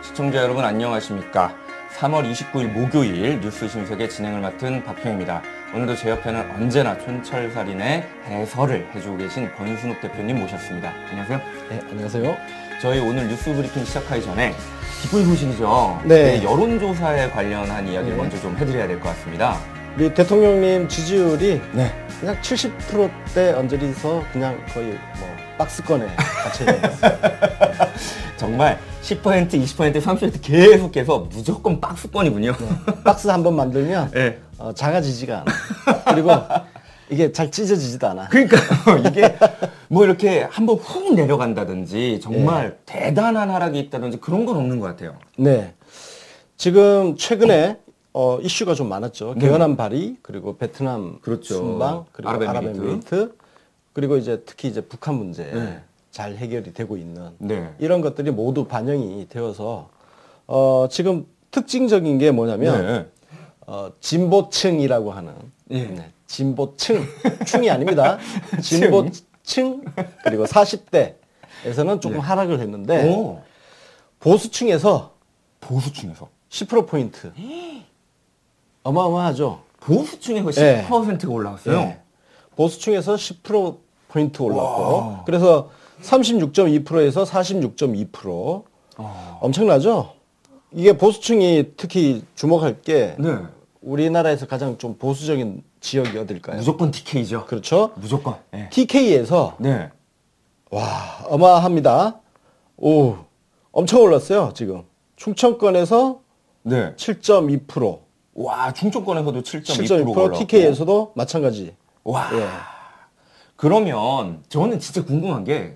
시청자 여러분 안녕하십니까. 3월 29일 목요일 뉴스 신석의 진행을 맡은 박형입니다. 오늘도 제 옆에는 언제나 촌철살인의 해설을 해주고 계신 권순욱 대표님 모셨습니다. 안녕하세요. 네, 안녕하세요. 저희 오늘 뉴스 브리핑 시작하기 전에 기쁜 소식이죠. 네. 여론조사에 관련한 이야기를 먼저 좀 해드려야 될 것 같습니다. 우리 대통령님 지지율이 네. 그냥 70%대 언저리서 그냥 거의 뭐 박스권에 갇혀있는 정말 10%, 20%, 30% 계속해서 무조건 박스권이군요. 네. 박스 한번 만들면 네. 작아지지가 않아. 그리고 이게 잘 찢어지지도 않아. 그러니까요. 이게 뭐 이렇게 한번 훅 내려간다든지 정말 대단한 하락이 있다든지 그런 건 없는 것 같아요. 네. 지금 최근에 이슈가 좀 많았죠. 네. 개헌안 발의, 그리고 베트남 그렇죠. 순방, 그리고 아랍에미리트, 그리고 이제 특히 이제 북한 문제 네. 잘 해결이 되고 있는 네. 이런 것들이 모두 반영이 되어서 지금 특징적인 게 뭐냐면 진보층이라고 하는 네. 진보층, 충이 아닙니다. 진보층 그리고 40대에서는 조금 하락을 했는데 오. 보수층에서 보수층에서 10%포인트 어마어마하죠. 보수층에서 네. 10%가 올라갔어요. 네. 보수층에서 10%포인트 올랐고 그래서 36.2%에서 46.2% 엄청나죠? 이게 보수층이 특히 주목할 게 네. 우리나라에서 가장 좀 보수적인 지역이 어딜까요? 무조건 TK죠. 그렇죠? 무조건. 네. TK에서 네. 와 어마합니다. 오 엄청 올랐어요 지금. 충청권에서 네. 7.2%, 와, 충청권에서도 7.2%가 7.2%, 올랐고. TK에서도 마찬가지. 와. 예. 그러면 저는 진짜 궁금한 게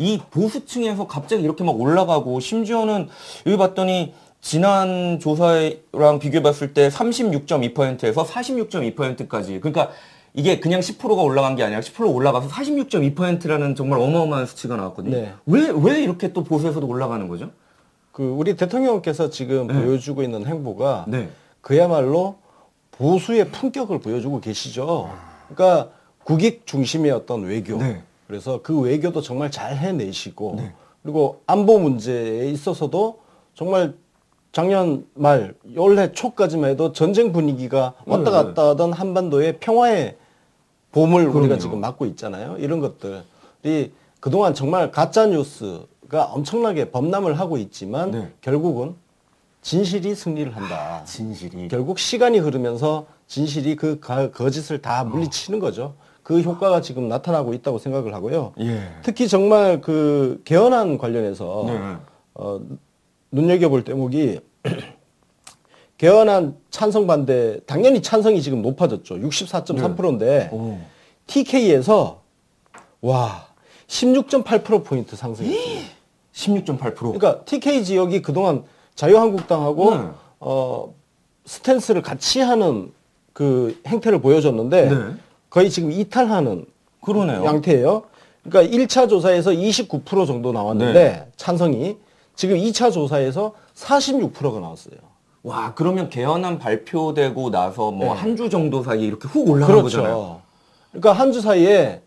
이 보수층에서 갑자기 이렇게 막 올라가고 심지어는 여기 봤더니 지난 조사랑 비교해 봤을 때 36.2%에서 46.2%까지 그러니까 이게 그냥 10%가 올라간 게 아니라 10% 올라가서 46.2%라는 정말 어마어마한 수치가 나왔거든요. 네. 왜 이렇게 또 보수에서도 올라가는 거죠? 그 우리 대통령께서 지금 보여주고 있는 행보가 네. 그야말로 보수의 품격을 보여주고 계시죠. 그러니까 국익 중심의 어떤 외교. 네. 그래서 그 외교도 정말 잘 해내시고 그리고 안보 문제에 있어서도 정말 작년 말 올해 초까지만 해도 전쟁 분위기가 왔다 갔다 하던 한반도의 평화의 봄을 우리가 지금 맞고 있잖아요. 이런 것들이 그동안 정말 가짜 뉴스가 엄청나게 범람을 하고 있지만 결국은 진실이 승리를 한다. 진실이. 결국 시간이 흐르면서 진실이 그 거짓을 다 물리치는 거죠. 그 효과가 지금 나타나고 있다고 생각을 하고요. 예. 특히 정말 그 개헌안 관련해서 눈여겨볼 대목이 개헌안 찬성 반대 당연히 찬성이 지금 높아졌죠. 64.3%인데 TK에서 와 16.8%포인트 상승했습니다. 16.8%. 그러니까 TK 지역이 그동안 자유한국당하고 스탠스를 같이 하는 그 행태를 보여줬는데 거의 지금 이탈하는 그러네요. 양태예요. 그러니까 1차 조사에서 29% 정도 나왔는데 찬성이 지금 2차 조사에서 46%가 나왔어요. 와, 그러면 개헌안 발표되고 나서 뭐 한 주 정도 사이에 이렇게 훅 올라간 거잖아요. 그러니까 한 주 사이에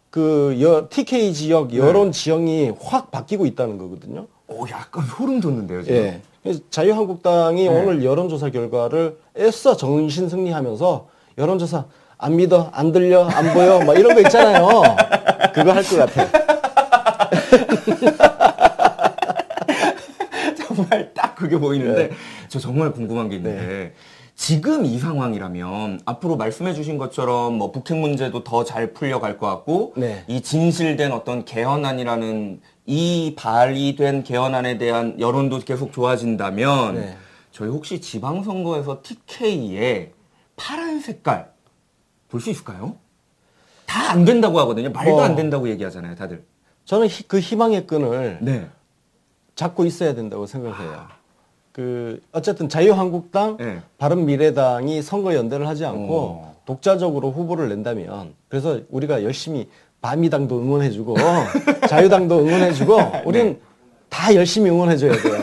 그 TK 지역 여론 지형이 확 바뀌고 있다는 거거든요. 오, 약간 소름 돋는데요, 지금. 예. 그래서 자유한국당이 오늘 여론조사 결과를 애써 정신 승리하면서 여론조사 안 믿어, 안 들려, 안 보여, 막 이런 거 있잖아요. 그거 할 것 같아. 정말 딱 그게 보이는데 저 정말 궁금한 게 있는데 지금 이 상황이라면 앞으로 말씀해 주신 것처럼 뭐 북핵 문제도 더 잘 풀려갈 것 같고 이 진실된 어떤 개헌안이라는 이 발의된 개헌안에 대한 여론도 계속 좋아진다면 저희 혹시 지방선거에서 TK의 파란 색깔 볼 수 있을까요? 다 안 된다고 하거든요. 말도 안 된다고 얘기하잖아요, 다들. 저는 그 희망의 끈을 잡고 있어야 된다고 생각해요. 그 어쨌든 자유한국당, 바른미래당이 선거 연대를 하지 않고 독자적으로 후보를 낸다면 그래서 우리가 열심히 바미당도 응원해주고 자유당도 응원해주고 우리는 다 열심히 응원해줘야 돼요.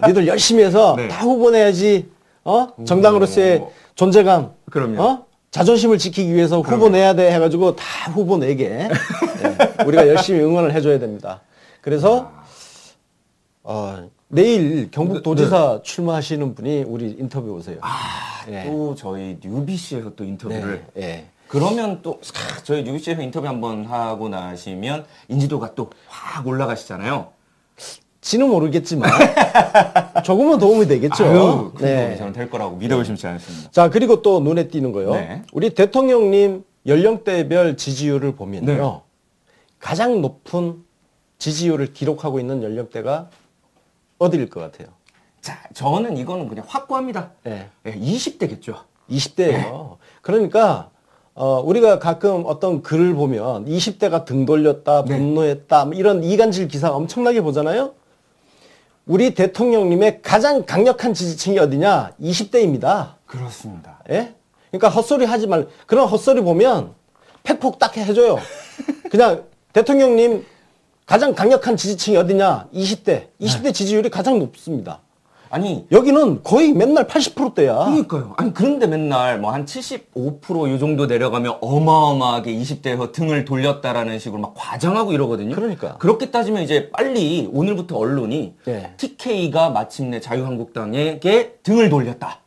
니들 열심히 해서 다 후보 내야지. 정당으로서의 존재감. 그럼요. 자존심을 지키기 위해서 후보 내야 돼 해가지고 다 후보 내게 우리가 열심히 응원을 해줘야 됩니다. 그래서 내일 경북도지사 출마하시는 분이 우리 인터뷰 오세요. 또 저희 뉴비씨에서 또 인터뷰를. 그러면 또 저희 뉴비씨에서 인터뷰 한번 하고 나시면 인지도가 또 확 올라가시잖아요. 지는 모르겠지만 조금은 도움이 되겠죠. 아유, 큰 도움이 저는 될 거라고 믿어 의심치 않습니다. 자, 그리고 또 눈에 띄는 거요. 우리 대통령님 연령대별 지지율을 보면요. 가장 높은 지지율을 기록하고 있는 연령대가 어디일 것 같아요? 자, 저는 이거는 그냥 확고합니다. 20대겠죠. 20대예요. 그러니까 우리가 가끔 어떤 글을 보면 20대가 등 돌렸다, 분노했다, 이런 이간질 기사 엄청나게 보잖아요. 우리 대통령님의 가장 강력한 지지층이 어디냐? 20대입니다. 그렇습니다. 예? 그러니까 헛소리 하지 말. 그런 헛소리 보면 팩폭 딱 해줘요. 그냥 대통령님 가장 강력한 지지층이 어디냐? 20대. 20대 지지율이 가장 높습니다. 아니, 여기는 거의 맨날 80%대야. 그러니까요. 아니, 그런데 맨날 뭐 한 75% 요 정도 내려가면 어마어마하게 20대에서 등을 돌렸다라는 식으로 막 과장하고 이러거든요. 그러니까. 그렇게 따지면 이제 빨리 오늘부터 언론이 TK가 마침내 자유한국당에게 등을 돌렸다.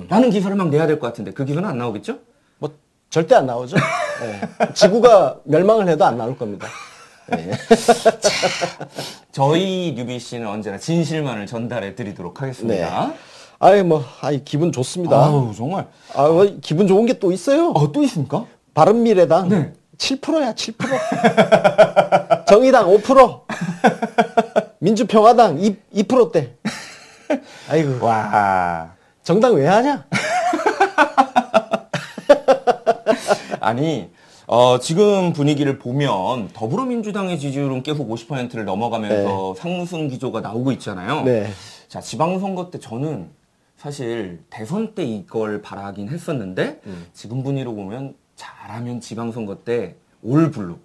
라는 기사를 막 내야 될 것 같은데 그 기사는 안 나오겠죠? 뭐 절대 안 나오죠. 지구가 멸망을 해도 안 나올 겁니다. 저희 뉴비씨는 언제나 진실만을 전달해 드리도록 하겠습니다. 기분 좋습니다. 아우, 정말. 기분 좋은 게 또 있어요. 또 있습니까? 바른미래당 7%야, 7%. 정의당 5%. 민주평화당 2%대. 아이고. 와. 정당 왜 하냐? 아니, 지금 분위기를 보면 더불어민주당의 지지율은 계속 50%를 넘어가면서 상승 기조가 나오고 있잖아요. 자, 지방선거 때 저는 사실 대선 때 이걸 바라긴 했었는데 지금 분위기로 보면 잘하면 지방선거 때 올블루,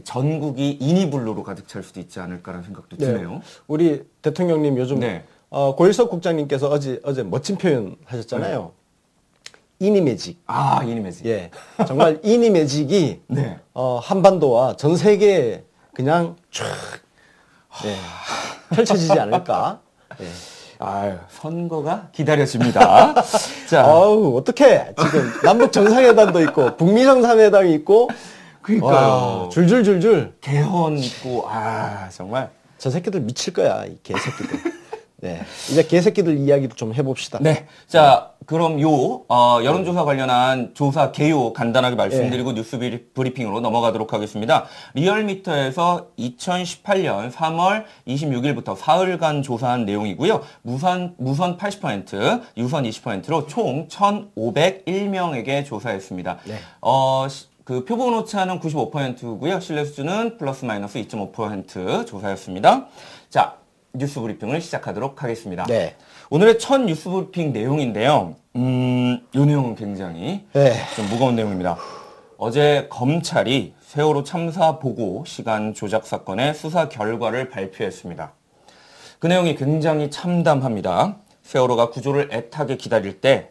전국이 인이블루로 가득 찰 수도 있지 않을까라는 생각도 드네요. 우리 대통령님 요즘 고일석 국장님께서 어제 멋진 표현 하셨잖아요. 이니매직. 이니매직. 정말 이니매직이 한반도와 전 세계에 그냥 쫙 펼쳐지지 않을까. 선거가 기다려집니다. 자, 어떡해. 지금 남북 정상회담도 있고 북미 정상회담이 있고. 그러니까요. 줄줄줄줄. 개헌 있고. 정말. 저 새끼들 미칠 거야, 이 개새끼들. 이제 개새끼들 이야기도 좀 해봅시다. 자, 그럼 여론조사 관련한 조사 개요 간단하게 말씀드리고 뉴스 브리핑으로 넘어가도록 하겠습니다. 리얼미터에서 2018년 3월 26일부터 사흘간 조사한 내용이고요. 무선 80%, 유선 20%로 총 1,501명에게 조사했습니다. 그 표본 오차는 95%고요. 신뢰 수준은 플러스 마이너스 2.5% 조사였습니다. 자, 뉴스 브리핑을 시작하도록 하겠습니다. 오늘의 첫 뉴스 브리핑 내용인데요. 이 내용은 굉장히 좀 무거운 내용입니다. 어제 검찰이 세월호 참사 보고 시간 조작 사건의 수사 결과를 발표했습니다. 그 내용이 굉장히 참담합니다. 세월호가 구조를 애타게 기다릴 때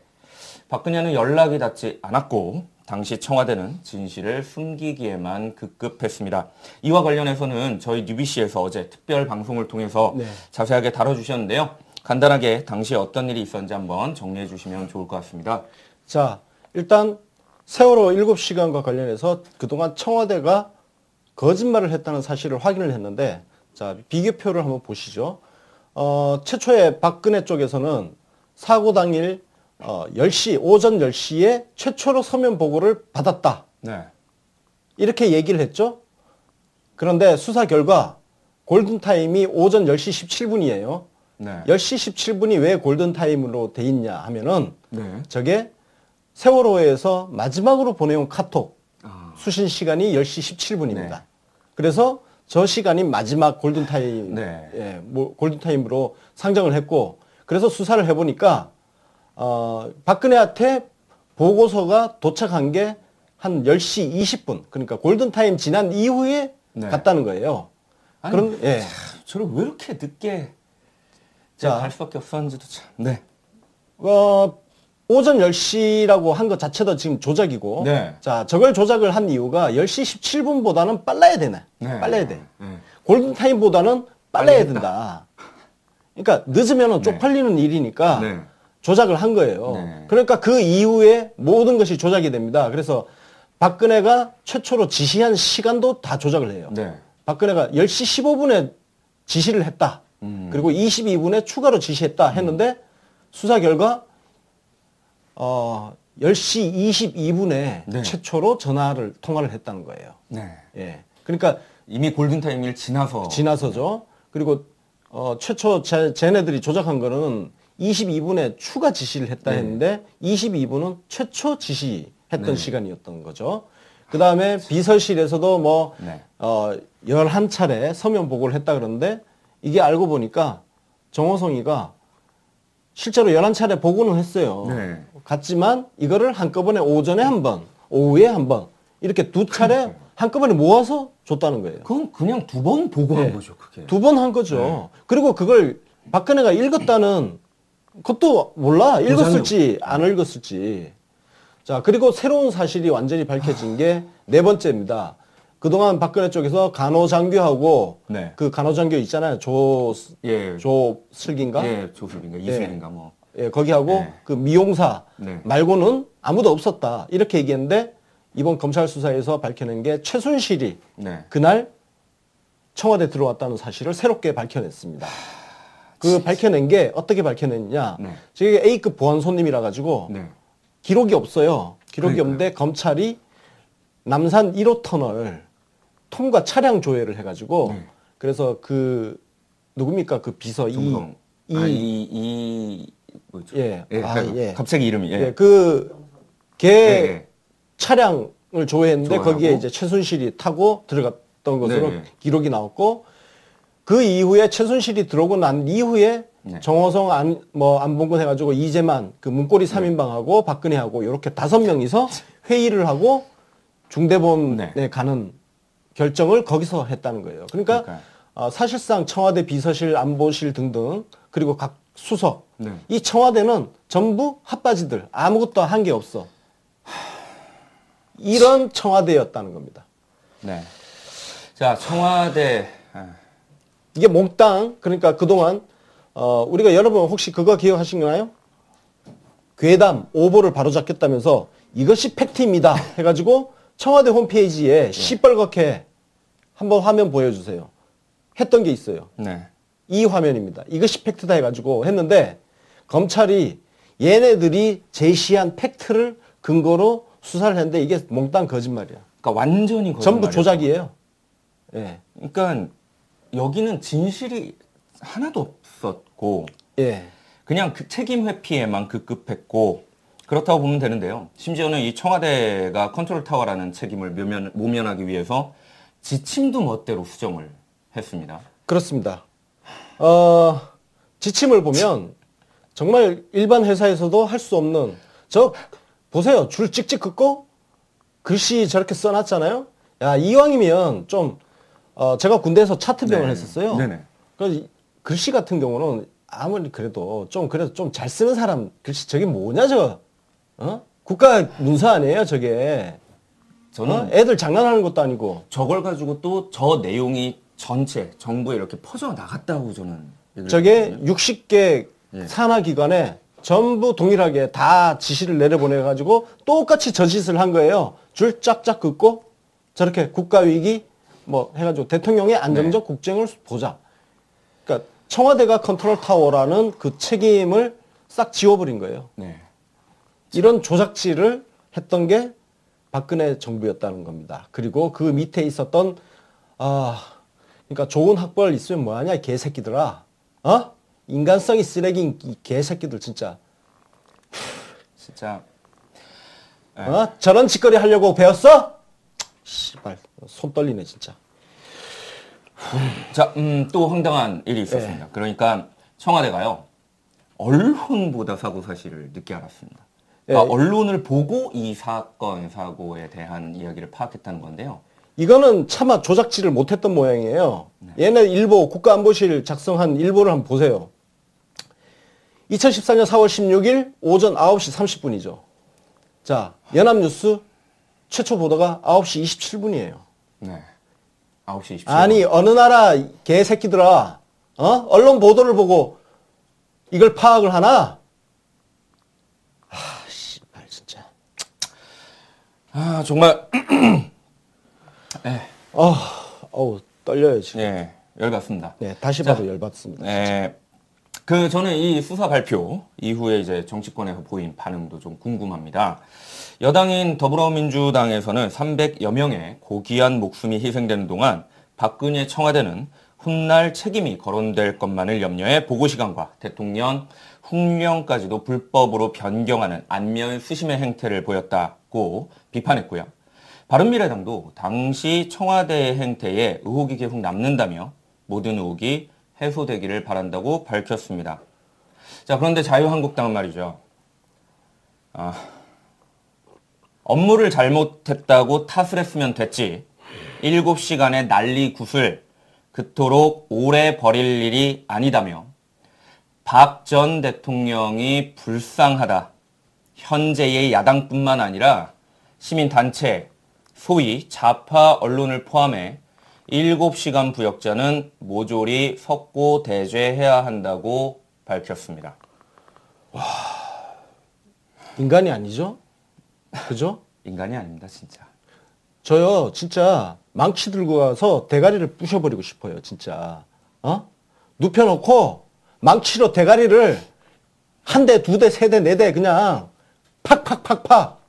박근혜는 연락이 닿지 않았고 당시 청와대는 진실을 숨기기에만 급급했습니다. 이와 관련해서는 저희 뉴비씨에서 어제 특별 방송을 통해서 자세하게 다뤄주셨는데요. 간단하게 당시에 어떤 일이 있었는지 한번 정리해 주시면 좋을 것 같습니다. 자, 일단 세월호 7시간과 관련해서 그동안 청와대가 거짓말을 했다는 사실을 확인을 했는데, 자, 비교표를 한번 보시죠. 최초에 박근혜 쪽에서는 사고 당일 10시, 오전 10시에 최초로 서면 보고를 받았다. 이렇게 얘기를 했죠. 그런데 수사 결과 골든타임이 오전 10시 17분이에요. 10시 17분이 왜 골든타임으로 돼 있냐 하면은 저게 세월호에서 마지막으로 보내온 카톡 수신 시간이 10시 17분입니다. 그래서 저 시간이 마지막 골든타임, 골든타임으로 상정을 했고, 그래서 수사를 해보니까 박근혜한테 보고서가 도착한 게 한 10시 20분. 그러니까 골든타임 지난 이후에 갔다는 거예요. 아니, 그럼, 저를 왜 이렇게 늦게 갈 수밖에 없었는지도 참. 오전 10시라고 한 것 자체도 지금 조작이고. 자, 저걸 조작을 한 이유가 10시 17분보다는 빨라야 되네. 빨라야 돼. 골든타임보다는 빨라야 된다. 그러니까 늦으면 쪽팔리는 일이니까 조작을 한 거예요. 그러니까 그 이후에 모든 것이 조작이 됩니다. 그래서 박근혜가 최초로 지시한 시간도 다 조작을 해요. 박근혜가 10시 15분에 지시를 했다. 그리고 22분에 추가로 지시했다 했는데 수사 결과 10시 22분에 최초로 통화를 했다는 거예요. 예. 그러니까 이미 골든타임을 지나서죠. 그리고 최초 쟤네들이 조작한 거는 22분에 추가 지시를 했다 했는데 22분은 최초 지시했던 시간이었던 거죠. 그 다음에 비서실에서도 뭐 11차례 서면 보고를 했다 그러는데 이게 알고 보니까 정호성이가 실제로 11차례 보고는 했어요. 갔지만 이거를 한꺼번에 오전에 한 번, 오후에 한 번 이렇게 두 차례 한꺼번에 모아서 줬다는 거예요. 그건 그냥 2번 보고한 거죠, 그게. 2번 한 거죠. 그리고 그걸 박근혜가 읽었다는 그것도 몰라. 읽었을지 안 읽었을지. 자, 그리고 새로운 사실이 완전히 밝혀진 게 네 번째입니다. 그동안 박근혜 쪽에서 간호장교하고 그 간호장교 있잖아요. 조슬기인가? 예, 조슬기인가? 이슬기인가 뭐. 예, 거기하고 그 미용사 말고는 아무도 없었다. 이렇게 얘기했는데 이번 검찰 수사에서 밝혀낸 게 최순실이 그날 청와대 들어왔다는 사실을 새롭게 밝혀냈습니다. 그 밝혀낸 게 어떻게 밝혀냈냐? 저게 A급 보안 손님이라 가지고 기록이 없어요. 기록이 없는데 검찰이 남산 1호 터널 통과 차량 조회를 해가지고 그래서 그 누굽니까 그 비서 뭐죠? 갑자기 이름이 걔 차량을 조회했는데 거기에 이제 최순실이 타고 들어갔던 것으로 기록이 나왔고 그 이후에 최순실이 들어오고 난 이후에 정호성 안봉근 해가지고 이재만 그 문고리 3인방하고 박근혜하고 이렇게 5명이서 회의를 하고 중대본에 가는 결정을 거기서 했다는 거예요. 그러니까 사실상 청와대 비서실, 안보실 등등 그리고 각 수석 이 청와대는 전부 핫바지들 아무것도 한 게 없어. 이런 청와대였다는 겁니다. 자, 청와대 이게 몽땅 그러니까 그동안 우리가 여러분 혹시 그거 기억하시나요? 괴담 오보를 바로잡겠다면서 이것이 팩트입니다 해가지고 청와대 홈페이지에 시뻘겋게 한번 화면 보여주세요. 했던 게 있어요. 이 화면입니다. 이것이 팩트다 해가지고 했는데 검찰이 얘네들이 제시한 팩트를 근거로 수사를 했는데 이게 몽땅 거짓말이야. 그러니까 완전히 거짓말. 전부 조작이에요. 예. 그러니까 여기는 진실이 하나도 없었고 그냥 그 책임 회피에만 급급했고 그렇다고 보면 되는데요. 심지어는 이 청와대가 컨트롤 타워라는 책임을 모면하기 위해서 지침도 멋대로 수정을 했습니다. 그렇습니다. 지침을 보면 정말 일반 회사에서도 할 수 없는 보세요. 줄 찍찍 긋고 글씨 저렇게 써놨잖아요. 야, 이왕이면 좀 제가 군대에서 차트병을 했었어요. 그래서 글씨 같은 경우는 아무리 그래도 좀 잘 쓰는 사람 글씨 저게 뭐냐 저거. 국가 문서 아니에요 저게. 저는 애들 장난하는 것도 아니고 저걸 가지고 또 저 내용이 전체 정부에 이렇게 퍼져 나갔다고 저는 저게 60개 산하기관에 전부 동일하게 다 지시를 내려보내가지고 똑같이 저 짓을 한 거예요. 줄 쫙쫙 긋고 저렇게 국가위기 뭐 해가지고 대통령의 안정적 국정을 보자. 그러니까 청와대가 컨트롤 타워라는 그 책임을 싹 지워버린 거예요. 이런 조작질을 했던 게 박근혜 정부였다는 겁니다. 그리고 그 밑에 있었던 그러니까 좋은 학벌 있으면 뭐하냐 이 개새끼들아. 인간성이 쓰레기인 이 개새끼들 진짜. 저런 짓거리 하려고 배웠어? 씨발 손 떨리네 진짜. 자, 또 황당한 일이 있었습니다. 그러니까 청와대가요 언론보다 사고 사실을 늦게 알았습니다. 그러니까 언론을 보고 이 사건 사고에 대한 이야기를 파악했다는 건데요. 이거는 차마 조작질을 못했던 모양이에요. 얘네 일보 국가안보실 작성한 일보를 한번 보세요. 2014년 4월 16일 오전 9시 30분이죠. 자, 연합뉴스 최초 보도가 9시 27분이에요. 9시 27분. 아니 어느 나라 개새끼들아 언론 보도를 보고 이걸 파악을 하나? 아, 씨발 진짜. 아, 정말 어우, 떨려요 지금. 예, 열받습니다. 네, 다시 봐도 열받습니다. 네. 저는 이 수사 발표 이후에 이제 정치권에서 보인 반응도 좀 궁금합니다. 여당인 더불어민주당에서는 300여 명의 고귀한 목숨이 희생되는 동안 박근혜 청와대는 훗날 책임이 거론될 것만을 염려해 보고시간과 대통령 훈령까지도 불법으로 변경하는 안면 수심의 행태를 보였다고 비판했고요. 바른미래당도 당시 청와대의 행태에 의혹이 계속 남는다며 모든 의혹이 해소되기를 바란다고 밝혔습니다. 자, 그런데 자유한국당은 말이죠. 업무를 잘못했다고 탓을 했으면 됐지. 7시간의 난리 굿을 그토록 오래 버릴 일이 아니다며 박 전 대통령이 불쌍하다. 현재의 야당뿐만 아니라 시민단체, 소위 좌파 언론을 포함해 7시간 부역자는 모조리 석고대죄해야 한다고 밝혔습니다. 와, 인간이 아니죠? 그죠? 인간이 아닙니다, 진짜. 저요, 진짜 망치 들고 가서 대가리를 부셔버리고 싶어요, 진짜. 눕혀놓고 망치로 대가리를 한 대, 두 대, 세 대, 네 대 그냥 팍팍팍팍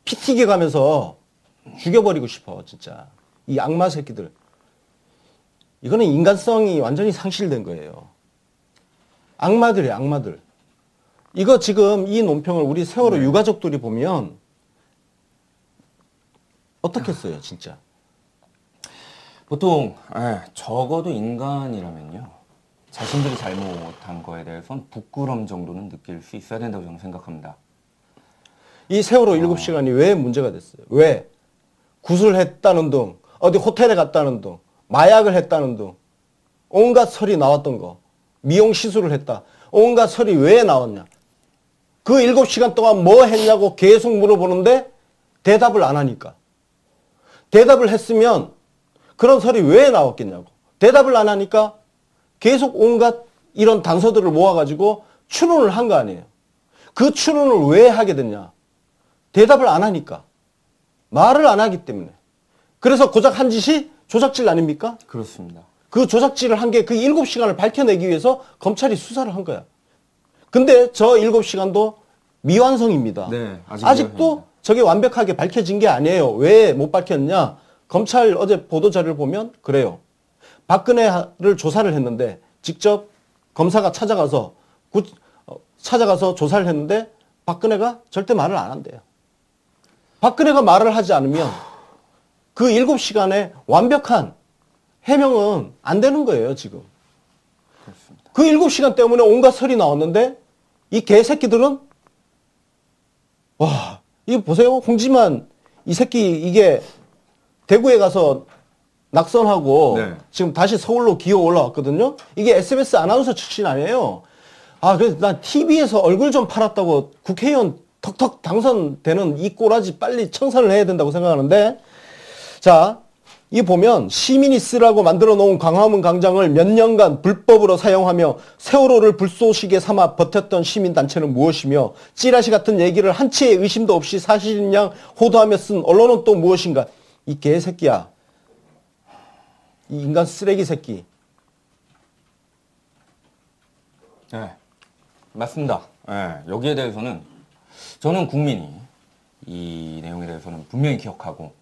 피 튀겨 가면서 죽여버리고 싶어, 진짜. 이 악마 새끼들. 이거는 인간성이 완전히 상실된 거예요. 악마들이에요, 악마들. 이거 지금 이 논평을 우리 세월호 유가족들이 보면 어떻겠어요, 진짜. 보통 적어도 인간이라면요. 자신들이 잘못한 거에 대해서는 부끄러움 정도는 느낄 수 있어야 된다고 저는 생각합니다. 이 세월호 7시간이 왜 문제가 됐어요? 왜? 구술했다는 등, 어디 호텔에 갔다는 등, 마약을 했다는 등, 온갖 설이 나왔던 거, 미용 시술을 했다. 온갖 설이 왜 나왔냐? 그 7시간 동안 뭐 했냐고 계속 물어보는데 대답을 안 하니까. 대답을 했으면 그런 설이 왜 나왔겠냐고. 대답을 안 하니까 계속 온갖 이런 단서들을 모아가지고 추론을 한 거 아니에요. 그 추론을 왜 하게 됐냐? 대답을 안 하니까. 말을 안 하기 때문에. 그래서 고작 한 짓이 조작질 아닙니까? 그렇습니다. 그 조작질을 한 게 그 7시간을 밝혀내기 위해서 검찰이 수사를 한 거야. 근데 저 7시간도 미완성입니다. 네, 아직도 저게 완벽하게 밝혀진 게 아니에요. 왜 못 밝혔냐? 검찰 어제 보도자료를 보면 그래요. 박근혜를 조사를 했는데 직접 검사가 찾아가서 조사를 했는데 박근혜가 절대 말을 안 한대요. 박근혜가 말을 하지 않으면 그 7시간의 완벽한 해명은 안 되는 거예요, 지금. 그렇습니다. 그 7시간 때문에 온갖 설이 나왔는데 이 개새끼들은 와, 이거 보세요. 홍지만 이 새끼 이게 대구에 가서 낙선하고 지금 다시 서울로 기어 올라왔거든요. 이게 SBS 아나운서 출신 아니에요. 그래서 난 TV에서 얼굴 좀 팔았다고 국회의원 턱턱 당선되는 이 꼬라지 빨리 청산을 해야 된다고 생각하는데, 자, 이 보면 시민이 쓰라고 만들어 놓은 광화문 광장을 몇 년간 불법으로 사용하며 세월호를 불쏘시개 삼아 버텼던 시민단체는 무엇이며 찌라시 같은 얘기를 한치의 의심도 없이 사실인 양 호도하며 쓴 언론은 또 무엇인가. 이 개새끼야. 이 인간 쓰레기 새끼. 네, 맞습니다. 여기에 대해서는 저는 국민이 이 내용에 대해서는 분명히 기억하고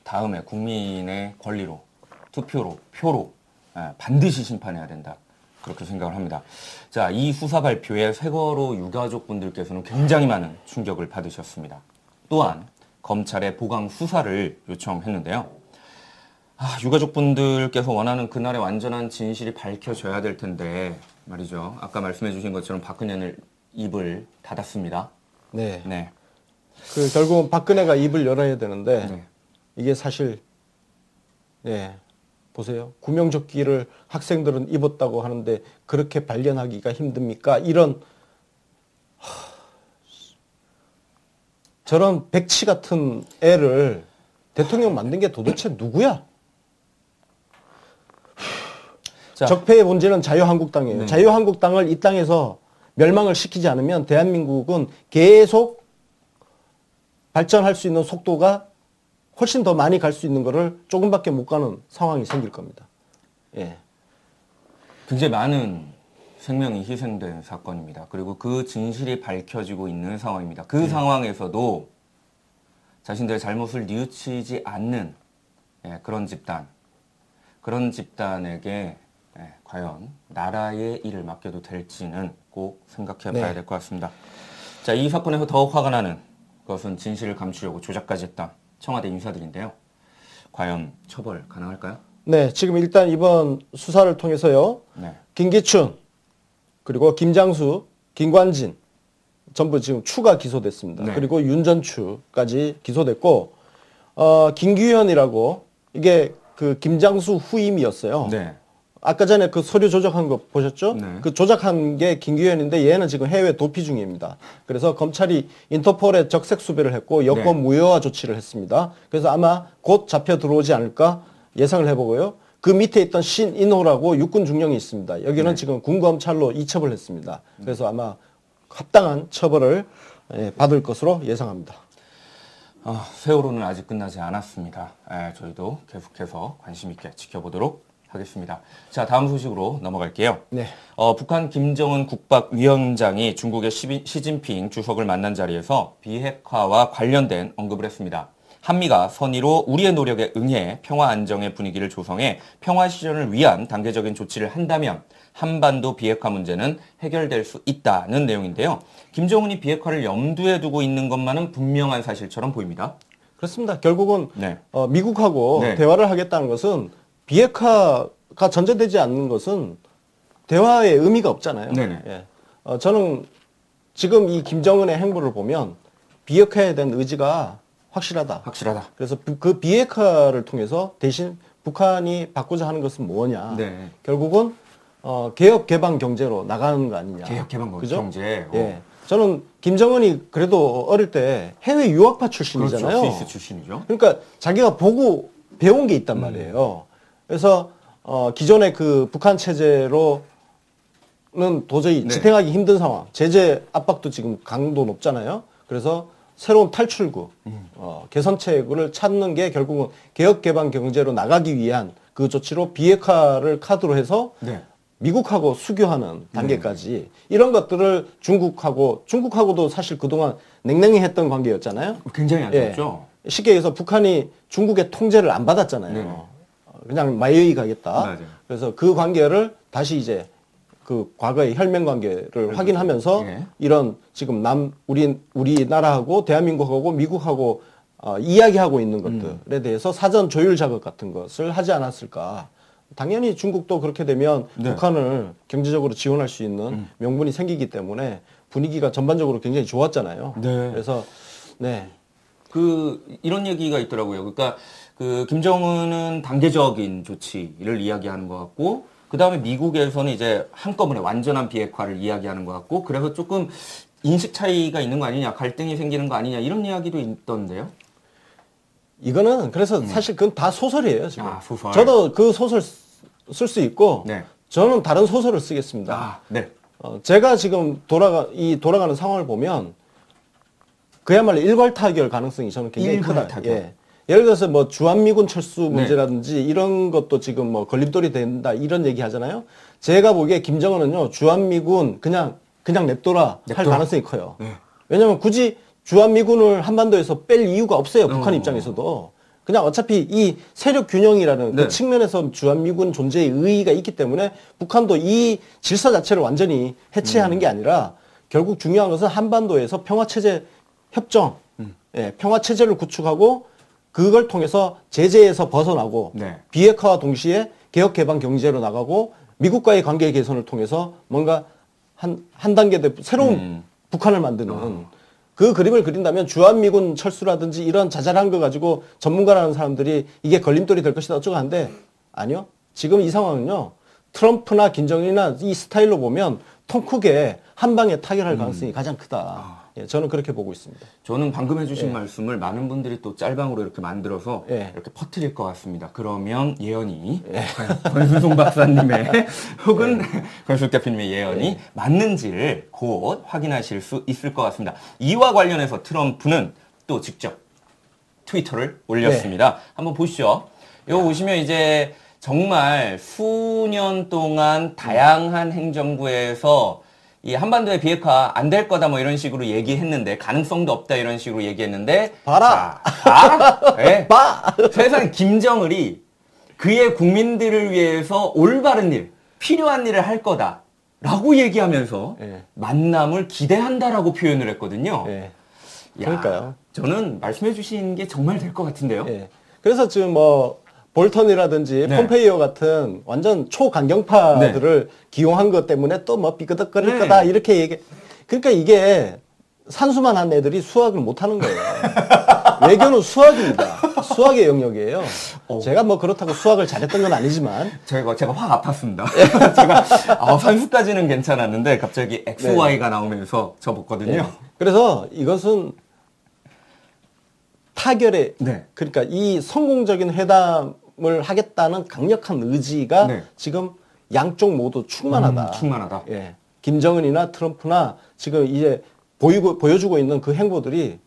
다음에 국민의 권리로, 투표로, 표로 반드시 심판해야 된다. 그렇게 생각을 합니다. 자, 이 수사 발표에 세월호 유가족분들께서는 굉장히 많은 충격을 받으셨습니다. 또한 검찰에 보강 수사를 요청했는데요. 유가족분들께서 원하는 그날의 완전한 진실이 밝혀져야 될 텐데 말이죠. 아까 말씀해 주신 것처럼 박근혜는 입을 닫았습니다. 네. 결국은 박근혜가 입을 열어야 되는데 이게 사실 보세요. 구명조끼를 학생들은 입었다고 하는데 그렇게 발견하기가 힘듭니까? 이런 저런 백치 같은 애를 대통령 만든 게 도대체 누구야? 자, 적폐의 본질은 자유한국당이에요. 자유한국당을 이 땅에서 멸망을 시키지 않으면 대한민국은 계속 발전할 수 있는 속도가 훨씬 더 많이 갈 수 있는 거를 조금밖에 못 가는 상황이 생길 겁니다. 예. 굉장히 많은 생명이 희생된 사건입니다. 그리고 그 진실이 밝혀지고 있는 상황입니다. 그 상황에서도 자신들의 잘못을 뉘우치지 않는 그런 집단에게 과연 나라의 일을 맡겨도 될지는 꼭 생각해 봐야 될 것 같습니다. 자, 이 사건에서 더욱 화가 나는 것은 진실을 감추려고 조작까지 했던 청와대 인사들인데요. 과연 처벌 가능할까요? 네, 지금 일단 이번 수사를 통해서요. 김기춘, 그리고 김장수, 김관진 전부 지금 추가 기소됐습니다. 그리고 윤전추까지 기소됐고, 김규현이라고 이게 그 김장수 후임이었어요. 아까 전에 그 서류 조작한 거 보셨죠? 그 조작한 게 김규현인데 얘는 지금 해외 도피 중입니다. 그래서 검찰이 인터폴에 적색 수배를 했고 여권 무효화 조치를 했습니다. 그래서 아마 곧 잡혀 들어오지 않을까 예상을 해보고요. 그 밑에 있던 신인호라고 육군 중령이 있습니다. 여기는 지금 군검찰로 이첩을 했습니다. 그래서 아마 합당한 처벌을 받을 것으로 예상합니다. 세월호는 아직 끝나지 않았습니다. 저희도 계속해서 관심 있게 지켜보도록 하겠습니다. 자, 다음 소식으로 넘어갈게요. 북한 김정은 국방위원장이 중국의 시진핑 주석을 만난 자리에서 비핵화와 관련된 언급을 했습니다. 한미가 선의로 우리의 노력에 응해 평화 안정의 분위기를 조성해 평화 실현을 위한 단계적인 조치를 한다면 한반도 비핵화 문제는 해결될 수 있다는 내용인데요. 김정은이 비핵화를 염두에 두고 있는 것만은 분명한 사실처럼 보입니다. 그렇습니다. 결국은 미국하고 대화를 하겠다는 것은 비핵화가 전제되지 않는 것은 대화의 의미가 없잖아요. 저는 지금 이 김정은의 행보를 보면 비핵화에 대한 의지가 확실하다. 그래서 그 비핵화를 통해서 대신 북한이 받고자 하는 것은 뭐냐. 결국은 개혁 개방 경제로 나가는 거 아니냐. 개혁 개방 경제. 저는 김정은이 그래도 어릴 때 해외 유학파 출신이잖아요. 그렇죠. 스위스 출신이죠. 그러니까 자기가 보고 배운 게 있단 말이에요. 그래서 기존의 그 북한 체제로는 도저히 지탱하기 힘든 상황. 제재 압박도 지금 강도 높잖아요. 그래서 새로운 탈출구, 개선책을 찾는 게 결국은 개혁개방 경제로 나가기 위한 그 조치로 비핵화를 카드로 해서 미국하고 수교하는 단계까지 이런 것들을 중국하고도 사실 그동안 냉랭히 했던 관계였잖아요. 굉장히 안 좋죠. 쉽게 얘기해서 북한이 중국의 통제를 안 받았잖아요. 그냥 마이웨이 가겠다. 그래서 그 관계를 다시 이제 그 과거의 혈맹 관계를 확인하면서 이런 지금 우리나라하고 대한민국하고 미국하고 이야기하고 있는 것들에 대해서 사전 조율 작업 같은 것을 하지 않았을까. 당연히 중국도 그렇게 되면 북한을 경제적으로 지원할 수 있는 명분이 생기기 때문에 분위기가 전반적으로 굉장히 좋았잖아요. 그래서 이런 얘기가 있더라고요. 그러니까 그 김정은은 단계적인 조치를 이야기하는 것 같고, 그 다음에 미국에서는 이제 한꺼번에 완전한 비핵화를 이야기하는 것 같고, 그래서 조금 인식 차이가 있는 거 아니냐, 갈등이 생기는 거 아니냐, 이런 이야기도 있던데요. 이거는 그래서 사실 그건 다 소설이에요, 지금. 소설. 저도 그 소설 쓸 수 있고, 저는 다른 소설을 쓰겠습니다. 제가 지금 돌아가는 상황을 보면 그야말로 일괄타결 가능성이 저는 굉장히 크다. 예를 들어서 뭐 주한미군 철수 문제라든지 이런 것도 지금 뭐 걸림돌이 된다 이런 얘기 하잖아요. 제가 보기에 김정은은요, 주한미군 그냥 냅둬라 할 가능성이 커요. 왜냐면 굳이 주한미군을 한반도에서 뺄 이유가 없어요. 북한 입장에서도. 그냥 어차피 이 세력 균형이라는 그 측면에서 주한미군 존재의 의의가 있기 때문에 북한도 이 질서 자체를 완전히 해체하는 게 아니라 결국 중요한 것은 한반도에서 평화체제 협정, 평화체제를 구축하고 그걸 통해서 제재에서 벗어나고 비핵화와 동시에 개혁개방 경제로 나가고 미국과의 관계 개선을 통해서 뭔가 한 단계 더 새로운 북한을 만드는 그 그림을 그린다면 주한미군 철수라든지 이런 자잘한 거 가지고 전문가라는 사람들이 이게 걸림돌이 될 것이다 어쩌고 하는데 아니요. 지금 이 상황은요. 트럼프나 김정일이나 이 스타일로 보면 통 크게 한 방에 타결할 가능성이 가장 크다. 예, 저는 그렇게 보고 있습니다. 저는 방금 해주신 예. 말씀을 많은 분들이 또 짤방으로 이렇게 만들어서 예. 이렇게 퍼뜨릴 것 같습니다. 그러면 예언이 권순송 박사님의 혹은 권순 대표님의 예언이 맞는지를 곧 확인하실 수 있을 것 같습니다. 이와 관련해서 트럼프는 또 직접 트위터를 올렸습니다. 한번 보시죠. 이거 보시면 이제 정말 수년 동안 다양한 행정부에서 이 한반도의 비핵화 안 될 거다 뭐 이런 식으로 얘기했는데 가능성도 없다 이런 식으로 얘기했는데 봐라. 네. 세상 김정을이 그의 국민들을 위해서 올바른 일, 필요한 일을 할 거다라고 얘기하면서 만남을 기대한다라고 표현을 했거든요. 그러니까요. 저는 말씀해 주신 게 정말 될 것 같은데요. 그래서 지금 뭐 볼턴이라든지 폼페이오 같은 완전 초강경파들을 기용한 것 때문에 또 뭐 삐끄덕거릴 거다 이렇게 얘기. 그러니까 이게 산수만 한 애들이 수학을 못 하는 거예요. 외교는 수학입니다. 수학의 영역이에요. 제가 뭐 그렇다고 수학을 잘했던 건 아니지만 제가 확 아팠습니다. 제가 산수까지는 괜찮았는데 갑자기 XY가 나오면서 접었거든요. 그래서 이것은 타결의 그러니까 이 성공적인 회담을 하겠다는 강력한 의지가 지금 양쪽 모두 충만하다. 충만하다. 예. 김정은이나 트럼프나 지금 이제 보여주고 있는 그 행보들이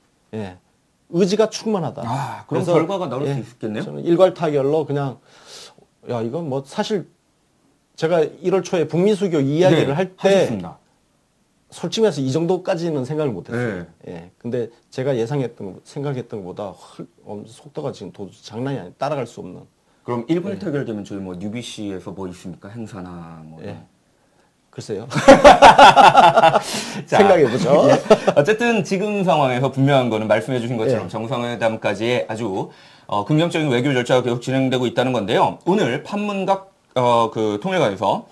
의지가 충만하다. 그럼 결과가 나올 수 있겠네요. 저는 일괄 타결로 그냥 이건 뭐 사실 제가 1월 초에 북미 수교 이야기를 할 때 솔직히 말해서 이 정도까지는 생각을 못했어요. 근데 제가 생각했던 것보다 속도가 지금 도저히 장난이 아니에요. 따라갈 수 없는. 그럼 일괄 타결되면 저희 뭐 뉴비시에서 뭐 있습니까? 행사나 뭐. 글쎄요. 생각해보죠. 어쨌든 지금 상황에서 분명한 거는 말씀해 주신 것처럼 정상회담까지의 아주 긍정적인 외교 절차가 계속 진행되고 있다는 건데요. 오늘 판문각 그 통일각에서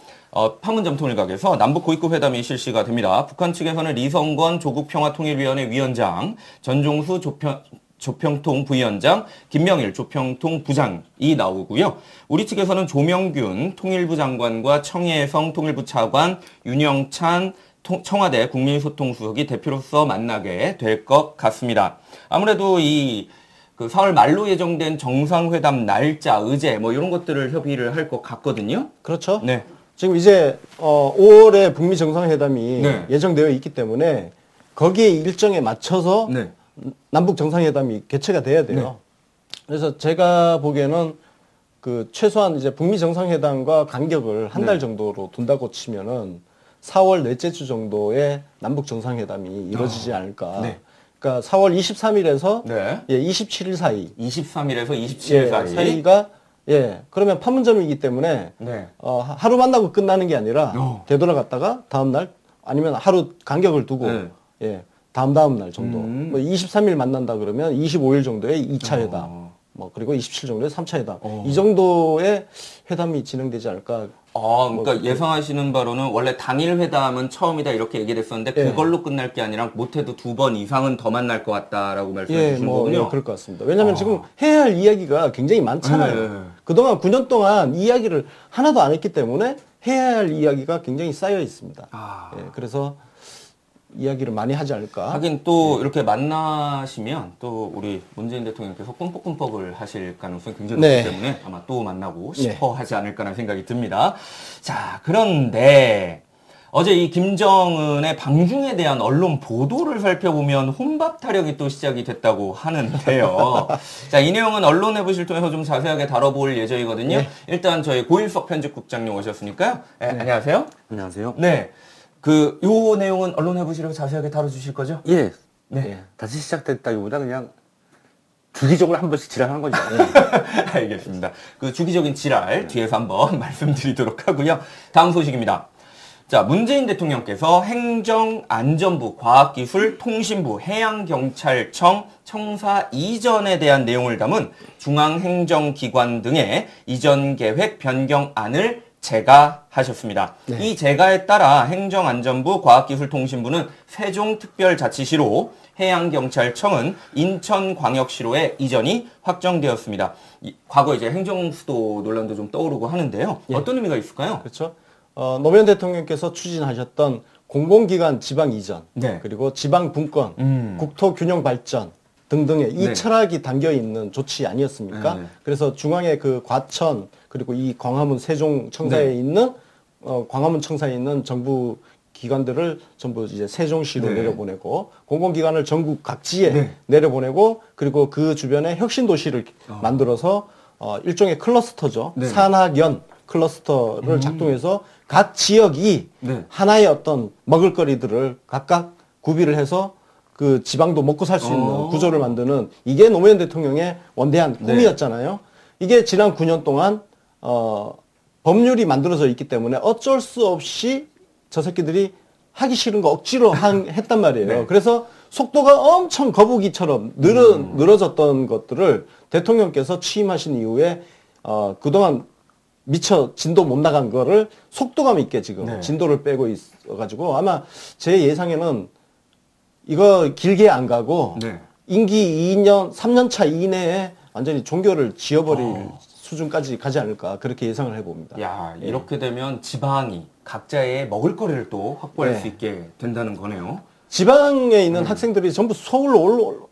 판문점 통일각에서 남북 고위급 회담이 실시가 됩니다. 북한 측에서는 리성건 조국평화통일위원회 위원장, 전종수 조평통 부위원장, 김명일 조평통 부장이 나오고요. 우리 측에서는 조명균 통일부 장관과 청해성 통일부 차관, 윤영찬 청와대 국민소통수석이 대표로서 만나게 될 것 같습니다. 아무래도 그 4월 말로 예정된 정상회담 날짜, 의제 뭐 이런 것들을 협의를 할 것 같거든요. 그렇죠. 지금 이제 5월에 북미 정상회담이 예정되어 있기 때문에 거기에 일정에 맞춰서 남북 정상회담이 개최가 돼야 돼요. 그래서 제가 보기에는 그 최소한 이제 북미 정상회담과 간격을 한 달 정도로 둔다고 치면은 4월 넷째 주 정도에 남북 정상회담이 이루어지지 않을까. 그러니까 4월 23일에서 27일 사이. 23일에서 27일 사이가 그러면 판문점이기 때문에 하루 만나고 끝나는 게 아니라 되돌아갔다가 다음 날 아니면 하루 간격을 두고 다음 날 정도. 뭐 23일 만난다 그러면 25일 정도에 2차 회담. 뭐 그리고 27일 정도에 3차 회담. 이 정도의 회담이 진행되지 않을까. 그러니까 예상하시는 바로는 원래 단일 회담은 처음이다 이렇게 얘기됐었는데 그걸로 끝날 게 아니라 못해도 2번 이상은 더 만날 것 같다라고 말씀해 주신 거군요. 그럴 것 같습니다. 왜냐하면 지금 해야 할 이야기가 굉장히 많잖아요. 그동안 9년 동안 이야기를 하나도 안 했기 때문에 해야 할 이야기가 굉장히 쌓여 있습니다. 그래서 이야기를 많이 하지 않을까. 하긴 또 이렇게 만나시면 또 우리 문재인 대통령께서 꿈뻑꿈뻑을 하실 가능성이 굉장히 높기 때문에 아마 또 만나고 싶어 하지 않을까라는 생각이 듭니다. 자, 그런데 어제 이 김정은의 방중에 대한 언론 보도를 살펴보면 혼밥 타령이 또 시작이 됐다고 하는데요. 자, 이 내용은 언론해부실 통해서 좀 자세하게 다뤄볼 예정이거든요. 일단 저희 고일석 편집국장님 오셨으니까요. 안녕하세요. 안녕하세요. 요 내용은 언론해부실에서 자세하게 다뤄주실 거죠? 다시 시작됐다기보다 그냥 주기적으로 한 번씩 지랄하는 거죠. 알겠습니다. 그 주기적인 지랄 뒤에서 한번 말씀드리도록 하고요. 다음 소식입니다. 자, 문재인 대통령께서 행정안전부, 과학기술통신부, 해양경찰청 청사 이전에 대한 내용을 담은 중앙행정기관 등의 이전 계획 변경안을 제가하셨습니다. 이 제가에 따라 행정안전부, 과학기술통신부는 세종특별자치시로, 해양경찰청은 인천광역시로의 이전이 확정되었습니다. 과거 이제 행정수도 논란도 좀 떠오르고 하는데요. 어떤 의미가 있을까요? 그렇죠. 노무현 대통령께서 추진하셨던 공공기관 지방 이전, 네. 그리고 지방 분권, 국토 균형 발전 등등의 이 네. 철학이 담겨 있는 조치 아니었습니까? 네. 그래서 중앙의 그 과천 그리고 이 광화문 세종 청사에 네. 있는 광화문 청사에 있는 정부 기관들을 전부 이제 세종시로 네. 내려보내고 공공기관을 전국 각지에 네. 내려보내고 그리고 그 주변에 혁신도시를 만들어서 일종의 클러스터죠. 네. 산학연 클러스터를 작동해서 각 지역이 네. 하나의 어떤 먹을거리들을 각각 구비를 해서 그 지방도 먹고 살 수 있는 구조를 만드는 이게 노무현 대통령의 원대한 꿈이었잖아요. 이게 지난 9년 동안 법률이 만들어져 있기 때문에 어쩔 수 없이 저 새끼들이 하기 싫은 거 억지로 했단 말이에요. 네. 그래서 속도가 엄청 거북이처럼 늘어졌던 것들을 대통령께서 취임하신 이후에 그동안 미처 진도 못 나간 거를 속도감 있게 지금 네. 진도를 빼고 있어가지고 아마 제 예상에는 이거 길게 안 가고 네. 임기 2년, 3년 차 이내에 완전히 종교를 지어버릴 수준까지 가지 않을까 그렇게 예상을 해봅니다. 야, 이렇게 되면 지방이 각자의 먹을거리를 또 확보할 네. 수 있게 된다는 거네요. 지방에 있는 학생들이 전부 서울로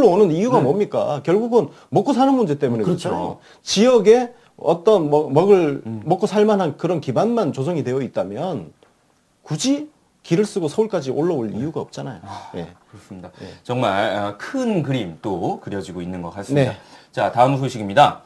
오는 이유가 네. 뭡니까? 결국은 먹고 사는 문제 때문에 그렇죠. 그렇잖아요. 지역에 어떤 먹고 살만한 그런 기반만 조성이 되어 있다면 굳이 길을 쓰고 서울까지 올라올 이유가 없잖아요. 예. 그렇습니다. 정말 큰 그림 또 그려지고 있는 것 같습니다. 네. 자, 다음 소식입니다.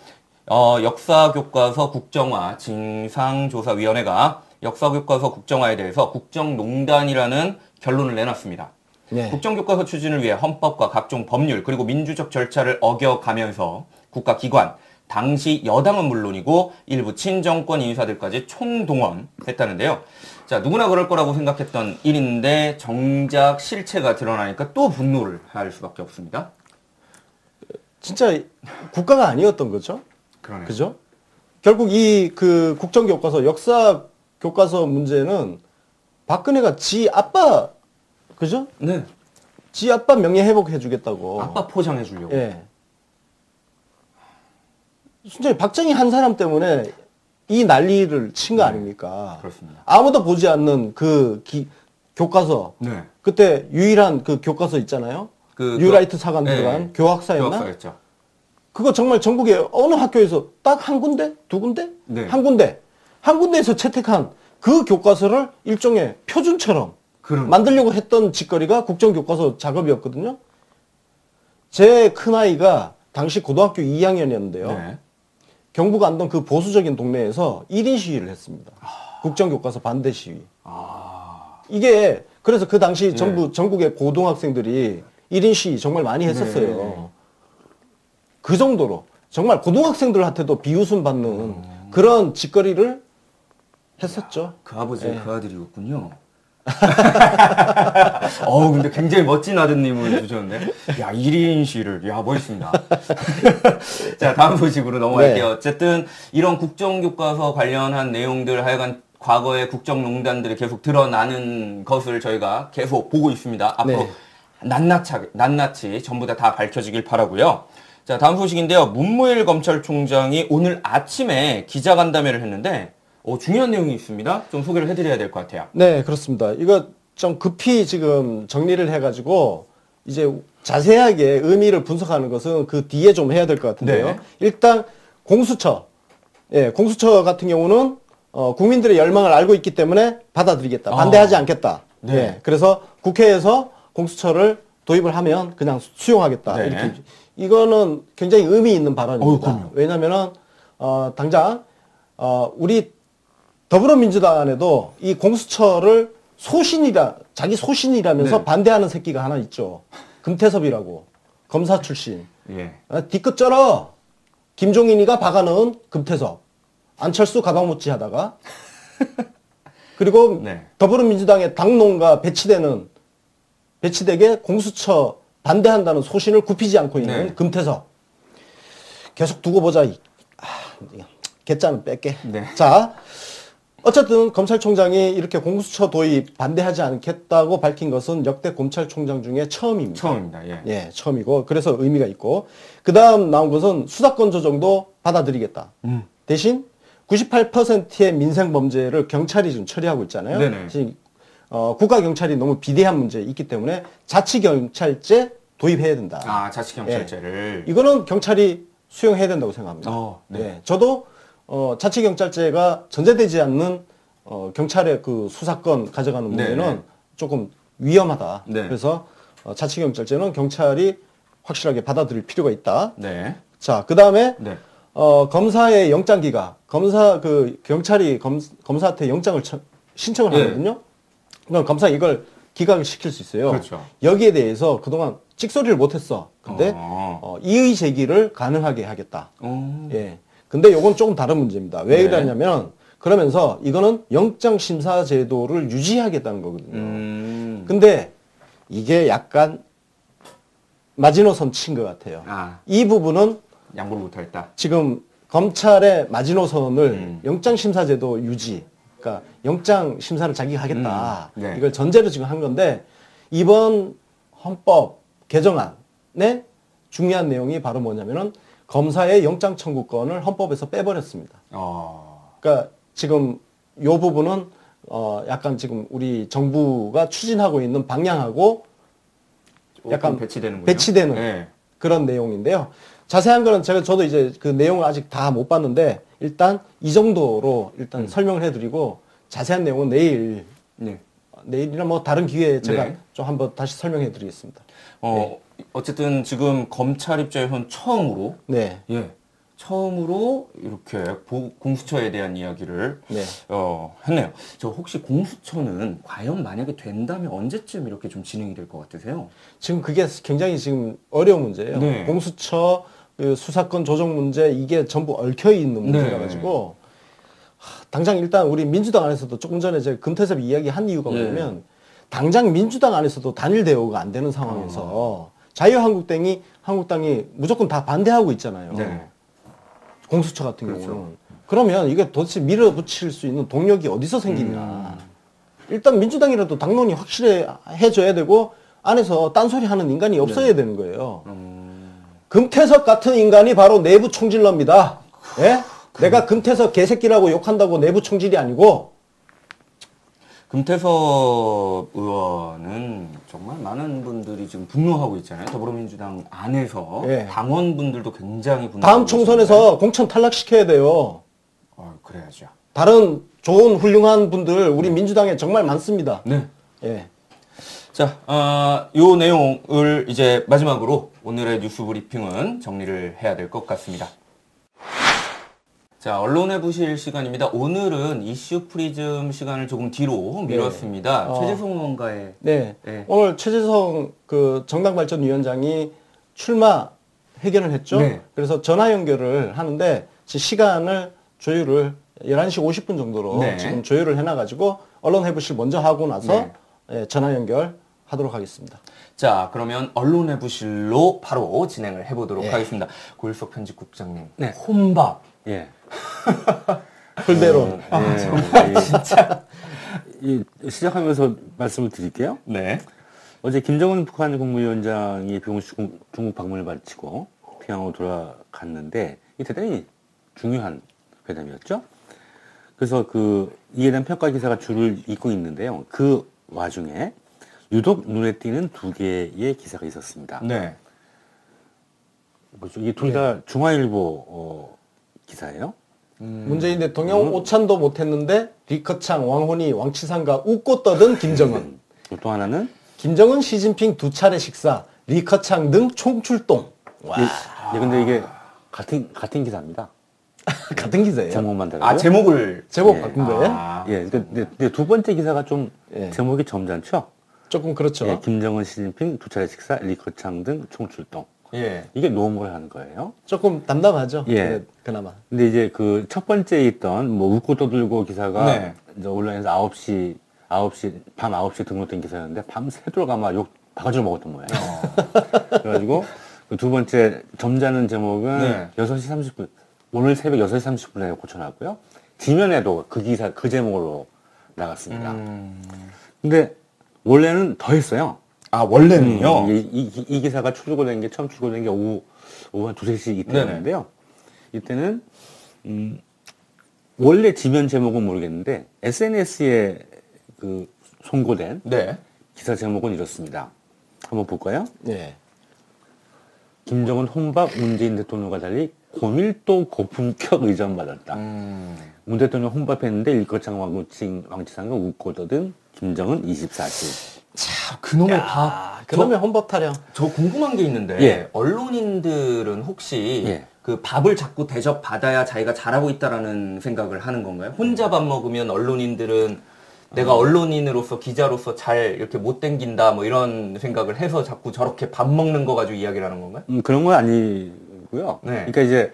역사교과서 국정화 진상조사위원회가 역사교과서 국정화에 대해서 국정농단이라는 결론을 내놨습니다. 네. 국정교과서 추진을 위해 헌법과 각종 법률 그리고 민주적 절차를 어겨가면서 국가기관, 당시 여당은 물론이고 일부 친정권 인사들까지 총동원했다는데요. 자, 누구나 그럴 거라고 생각했던 일인데 정작 실체가 드러나니까 또 분노를 할 수밖에 없습니다. 진짜 국가가 아니었던 거죠. 그러네요. 그죠? 결국 이 그 국정교과서, 역사 교과서 문제는 박근혜가 지 아빠, 그죠? 네. 지 아빠 명예 회복해 주겠다고. 아빠 포장해 주려고. 예. 진짜 박정희 한 사람 때문에 이 난리를 친 거 아닙니까? 그렇습니다. 아무도 보지 않는 그 교과서. 네. 그때 유일한 그 교과서 있잖아요. 뉴라이트 사관 들어간 교학사였나? 교학사였죠. 그거 정말 전국의 어느 학교에서 딱 한 군데? 두 군데? 네. 한 군데. 한 군데에서 채택한 그 교과서를 일종의 표준처럼 만들려고 했던 짓거리가 국정교과서 작업이었거든요. 제 큰아이가 당시 고등학교 2학년이었는데요. 네. 경북 안동 그 보수적인 동네에서 1인 시위를 했습니다. 국정교과서 반대 시위. 이게 그래서 그 당시 전국의 고등학생들이 1인 시위 정말 많이 했었어요. 네. 그 정도로 정말 고등학생들한테도 비웃음 받는 그런 짓거리를 했었죠. 그 아버지의 그 아들이었군요. 근데 굉장히 멋진 아드님을 주셨는데. 야, 1인 시를. 야, 멋있습니다. 자, 다음 소식으로 넘어갈게요. 어쨌든, 이런 국정교과서 관련한 내용들 하여간 과거의 국정농단들이 계속 드러나는 것을 저희가 계속 보고 있습니다. 앞으로 낱낱이 전부 다 밝혀지길 바라고요. 자, 다음 소식인데요. 문무일 검찰총장이 오늘 아침에 기자간담회를 했는데, 중요한 내용이 있습니다. 좀 소개를 해드려야 될 것 같아요. 네, 그렇습니다. 이거 좀 급히 지금 정리를 해가지고 이제 자세하게 의미를 분석하는 것은 그 뒤에 좀 해야 될 것 같은데요. 네. 일단 공수처. 공수처 같은 경우는 국민들의 열망을 알고 있기 때문에 받아들이겠다. 반대하지 않겠다. 네. 그래서 국회에서 공수처를 도입을 하면 그냥 수용하겠다. 네. 이렇게. 이거는 굉장히 의미 있는 발언입니다. 왜냐면은 당장 우리 더불어민주당 안에도 이 공수처를 자기 소신이라면서 반대하는 새끼가 하나 있죠. 금태섭이라고. 검사 출신. 뒤끝 쩔어. 김종인이가 박아넣은 금태섭. 안철수 가방묻지 하다가. 그리고 더불어민주당의 당론가 배치되게 공수처 반대한다는 소신을 굽히지 않고 있는 금태섭. 계속 두고 보자. 개짜는 뺄게. 자. 어쨌든 검찰총장이 이렇게 공수처 도입 반대하지 않겠다고 밝힌 것은 역대 검찰총장 중에 처음입니다. 처음입니다. 처음이고 그래서 의미가 있고 그 다음 나온 것은 수사권 조정도 받아들이겠다. 대신 98%의 민생 범죄를 경찰이 좀 처리하고 있잖아요. 국가경찰이 너무 비대한 문제 있기 때문에 자치경찰제 도입해야 된다. 아, 자치경찰제를. 예. 이거는 경찰이 수용해야 된다고 생각합니다. 네. 예. 저도 자치경찰제가 전제되지 않는 경찰의 그 수사권 가져가는 문제는 조금 위험하다. 네. 그래서 자치경찰제는 경찰이 확실하게 받아들일 필요가 있다. 네. 자, 그 다음에 네. 검사의 영장 기각, 경찰이 검사한테 영장을 신청을 하거든요. 그럼 검사 이걸 기각을 시킬 수 있어요. 그렇죠. 여기에 대해서 그동안 찍소리를 못했어. 근데 이의 제기를 가능하게 하겠다. 예. 근데 요건 조금 다른 문제입니다. 왜 그러냐면 그러면서 이거는 영장 심사 제도를 유지하겠다는 거거든요. 근데 이게 약간 마지노선 친 것 같아요. 이 부분은 양보를 못하겠다. 지금 검찰의 마지노선을 영장심사제도 유지, 그러니까 영장심사를 자기가 하겠다. 네. 이걸 전제로 지금 한 건데 이번 헌법 개정안의 중요한 내용이 바로 뭐냐면은 검사의 영장 청구권을 헌법에서 빼버렸습니다. 그러니까 지금 요 부분은 약간 지금 우리 정부가 추진하고 있는 방향하고 약간 배치되는 네. 그런 내용인데요. 자세한 거는 저도 이제 그 내용을 아직 다 못 봤는데 일단 이 정도로 일단 설명을 해드리고 자세한 내용은 내일이나 뭐 다른 기회에 제가 좀 한번 다시 설명해드리겠습니다. 어쨌든 지금 검찰 입장에서는 처음으로 처음으로 이렇게 공수처에 대한 이야기를 했네요. 저 혹시 공수처는 과연 만약에 된다면 언제쯤 이렇게 좀 진행이 될 것 같으세요? 지금 그게 굉장히 지금 어려운 문제예요. 공수처 그 수사권 조정 문제 이게 전부 얽혀 있는 문제라 가지고 당장 일단 우리 민주당 안에서도 조금 전에 제가 금태섭 이야기 한 이유가 뭐냐면 당장 민주당 안에서도 단일 대우가 안 되는 상황에서 자유한국당이 무조건 다 반대하고 있잖아요. 공수처 같은 경우는. 그러면 이게 도대체 밀어붙일 수 있는 동력이 어디서 생기냐. 일단 민주당이라도 당론이 확실해져야 되고 안에서 딴소리 하는 인간이 없어야 되는 거예요. 금태섭 같은 인간이 바로 내부 총질러입니다. 예? 내가 금태섭 개새끼라고 욕한다고 내부 총질이 아니고 금태섭 의원은 정말 많은 분들이 지금 분노하고 있잖아요. 더불어민주당 안에서 당원분들도 굉장히 분노하고 다음 총선에서 공천 탈락시켜야 돼요. 그래야죠. 다른 좋은 훌륭한 분들 우리 민주당에 정말 많습니다. 자, 요 내용을 이제 마지막으로 오늘의 뉴스 브리핑은 정리를 해야 될 것 같습니다. 자, 언론에 부실 시간입니다. 오늘은 이슈 프리즘 시간을 조금 뒤로 미뤘습니다. 최재성 의원과의. 오늘 최재성 그 정당발전위원장이 출마 회견을 했죠. 그래서 전화 연결을 하는데 시간을 조율을 11시 50분 정도로 지금 조율을 해놔가지고 언론 해부실 먼저 하고 나서 전화 연결하도록 하겠습니다. 자, 그러면 언론 해부실로 바로 진행을 해보도록 하겠습니다. 고일석 편집국장님, 혼밥. 풀대로. 정말 진짜. 시작하면서 말씀을 드릴게요. 어제 김정은 북한 국무위원장이 중국 방문을 마치고 평양으로 돌아갔는데 이 대단히 중요한 회담이었죠. 그래서 이에 대한 평가 기사가 줄을 잇고 있는데요. 그 와중에 유독 눈에 띄는 두 개의 기사가 있었습니다. 이게 둘 다 중화일보 기사예요. 문재인 대통령 오찬도 못했는데 리커창, 왕혼이, 왕치상과 웃고 떠든 김정은. 또 하나는 김정은, 시진핑 두 차례 식사, 리커창 등 총출동. 와. 근데 이게 같은 기사입니다. 같은 기사예요. 제목만 다르죠. 제목 바꾼 거예요? 근데 두 번째 기사가 좀 제목이 점잖죠. 조금 그렇죠. 김정은, 시진핑 두 차례 식사, 리커창 등 총출동. 이게 노무를 하는 거예요. 조금 담담하죠. 그나마. 근데 이제 첫 번째 있던 웃고 떠들고 기사가 이제 온라인에서 밤 9시에 등록된 기사였는데 밤새도록 아마 욕 바가지로 먹었던 모양이에요. 그래가지고 두 번째 점잖은 제목은 6시 30분 오늘 새벽 6시 30분에 고쳐놨고요. 지면에도 그 제목으로 나갔습니다. 근데 원래는 더 했어요. 원래는요? 이 기사가 처음 출고된 게 오후 한 2, 3시 이때였는데요. 이때는, 원래 지면 제목은 모르겠는데, SNS에 송고된 네. 기사 제목은 이렇습니다. 한번 볼까요? 네. 김정은 혼밥 문재인 대통령과 달리 고밀도 고품격 의전받았다. 문 대통령 혼밥했는데 일거창 왕치상과 웃고 떠든 김정은 24시. 참, 그놈의 밥. 그놈의 혼밥 타령. 저 궁금한 게 있는데, 예. 언론인들은 혹시 예. 그 밥을 자꾸 대접받아야 자기가 잘하고 있다라는 생각을 하는 건가요? 혼자 밥 먹으면 언론인들은 내가 언론인으로서 기자로서 잘 이렇게 못 땡긴다 뭐 이런 생각을 해서 자꾸 저렇게 밥 먹는 거 가지고 이야기를 하는 건가요? 그런 건 아니고요. 네. 그러니까 이제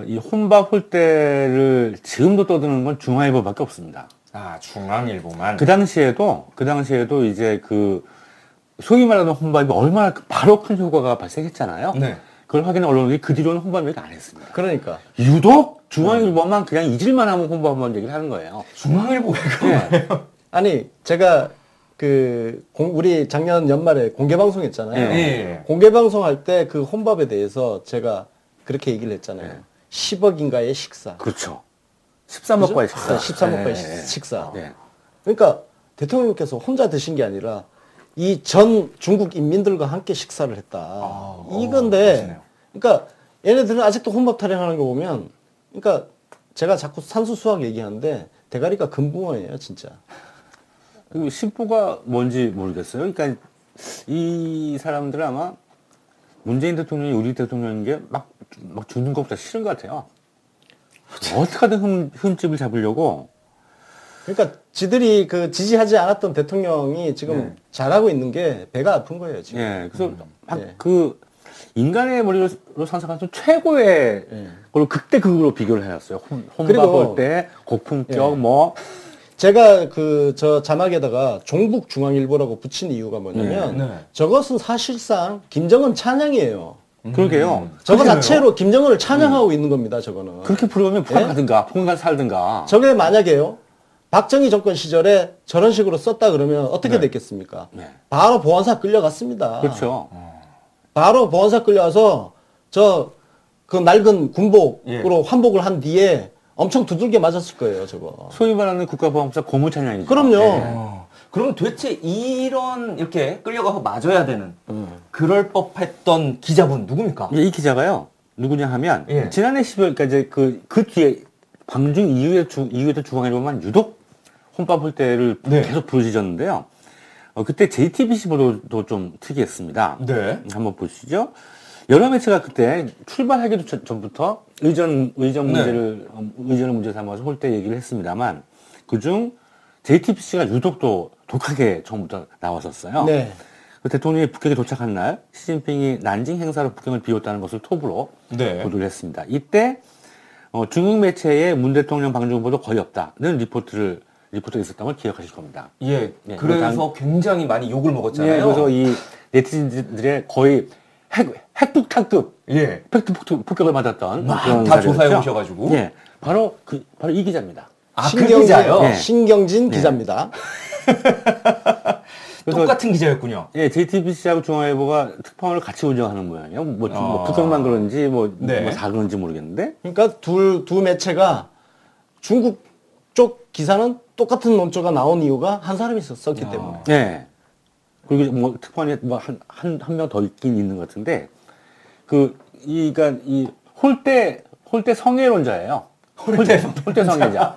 이 혼밥 홀대를 지금도 떠드는 건 중앙일보밖에 없습니다. 아, 중앙일보만. 그 당시에도 이제 그 소위 말하는 혼밥이 얼마나 바로 큰 효과가 발생했잖아요. 네. 그걸 확인한 언론들이 그 뒤로는 혼밥 얘기 안 했습니다. 그러니까. 유독 중앙일보만 그냥 잊을만 하면 혼밥만 얘기를 하는 거예요. 중앙일보 왜 그런 네. 거예요? 아니, 제가 우리 작년 연말에 공개방송 했잖아요. 예. 공개방송 할 때 그 혼밥에 대해서 제가 그렇게 얘기를 했잖아요. 네. 10억인가의 식사. 그렇죠. 13억과의 식사. 13억과의 네. 식사. 네. 그러니까 대통령께서 혼자 드신 게 아니라 이 전 중국 인민들과 함께 식사를 했다. 이건데, 멋지네요. 그러니까 얘네들은 아직도 혼밥 타령하는 거 보면, 그러니까 제가 자꾸 산수수학 얘기하는데 대가리가 금붕어예요, 진짜. 그 심보가 뭔지 모르겠어요. 그러니까 이 사람들은 아마 문재인 대통령이 우리 대통령인 게 막 죽는 것보다 싫은 것 같아요. 어떻게든 흠집을 잡으려고. 그러니까 지들이 그 지지하지 않았던 대통령이 지금 잘하고 있는 게 배가 아픈 거예요, 지금. 예, 그래서 막 예. 그 인간의 머리로 상상하는 최고의 걸로 극대극으로 비교를 해놨어요. 혼밥 그리고- 볼 때 고품격 뭐 제가 저 자막에다가 종북중앙일보라고 붙인 이유가 뭐냐면 네. 저것은 사실상 김정은 찬양이에요. 그러게요. 저거 그래요? 자체로 김정은을 찬양하고 있는 겁니다, 저거는. 그렇게 부르면 포함하든가 통간 살든가. 저게 만약에요. 박정희 정권 시절에 저런 식으로 썼다 그러면 어떻게 됐겠습니까? 네. 바로 보안사 끌려갔습니다. 그렇죠. 바로 보안사 끌려와서 그 낡은 군복으로 환복을 한 뒤에 엄청 두들겨 맞았을 거예요, 저거. 소위 말하는 국가보안법사 고무찬양이죠. 그럼요. 그럼 도대체 이런 이렇게 끌려가서 맞아야 되는 그럴 법했던 기자분 누굽니까? 이 기자가요, 누구냐 하면, 예. 지난해 12월, 그러니까 이제 그 뒤에, 광중 이후에도 중앙일보만 유독 혼밥 볼 때를 네. 계속 부르짖었는데요. 그때 JTBC 보도도 좀 특이했습니다. 네. 한번 보시죠. 여러 매체가 그때 출발하기도 전부터 의전을 문제 삼아서 홀대 얘기를 했습니다만, 그중 JTBC가 유독 또 독하게 처음부터 나왔었어요. 네. 그 대통령이 북핵에 도착한 날 시진핑이 난징 행사로 북핵을 비웠다는 것을 톱으로 네. 보도를 했습니다. 이때 중국 매체에 문 대통령 방중보도 거의 없다는 리포트가 있었던 걸 기억하실 겁니다. 예. 네, 그래서 굉장히 많이 욕을 먹었잖아요. 예, 그래서 이 네티즌들의 거의 핵폭탄급 예. 팩트 폭격을 맞았던 막 그런 다 자리였죠. 조사해 오셔가지고. 예, 바로 이 기자입니다. 아, 그 기자요? 예. 신경진 기자입니다. 그래서 똑같은 기자였군요. 예, JTBC하고 중앙일보가 특파원을 같이 운영하는 모양이에요. 뭐 북한만 그런지 뭐 다 그런지 모르겠는데. 그러니까 두 매체가 중국 쪽 기사는 똑같은 논조가 나온 이유가 한 사람이 썼기 때문에. 예. 그리고 뭐 특파원이 뭐 한 명 더 있긴 있는 것 같은데 그러니까 이 홀대 성애론자예요. 홀대 성애자.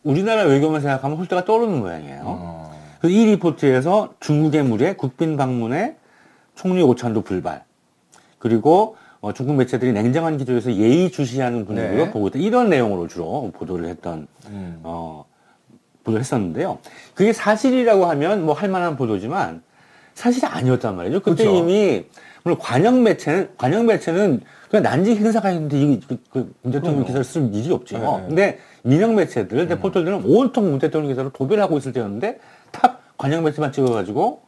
우리나라 외교만 생각하면 홀대가 떠오르는 모양이에요. 그래서 이 리포트에서 중국의 무례, 국빈 방문에 총리 오찬도 불발, 그리고 중국 매체들이 냉정한 기조에서 예의주시하는 분위기로 네. 보고 있다. 이런 내용으로 주로 보도를 했었는데요. 그게 사실이라고 하면 뭐 할 만한 보도지만 사실이 아니었단 말이죠. 그때 그렇죠. 이미 물론 관영 매체는 그냥 난징 행사가 있는데 문 대통령 기사를 쓸 일이 없죠. 네. 근데 민영 매체들, 포털들은 온통 문 대통령 기사로 도배를 하고 있을 때였는데 탑 관영 매체만 찍어가지고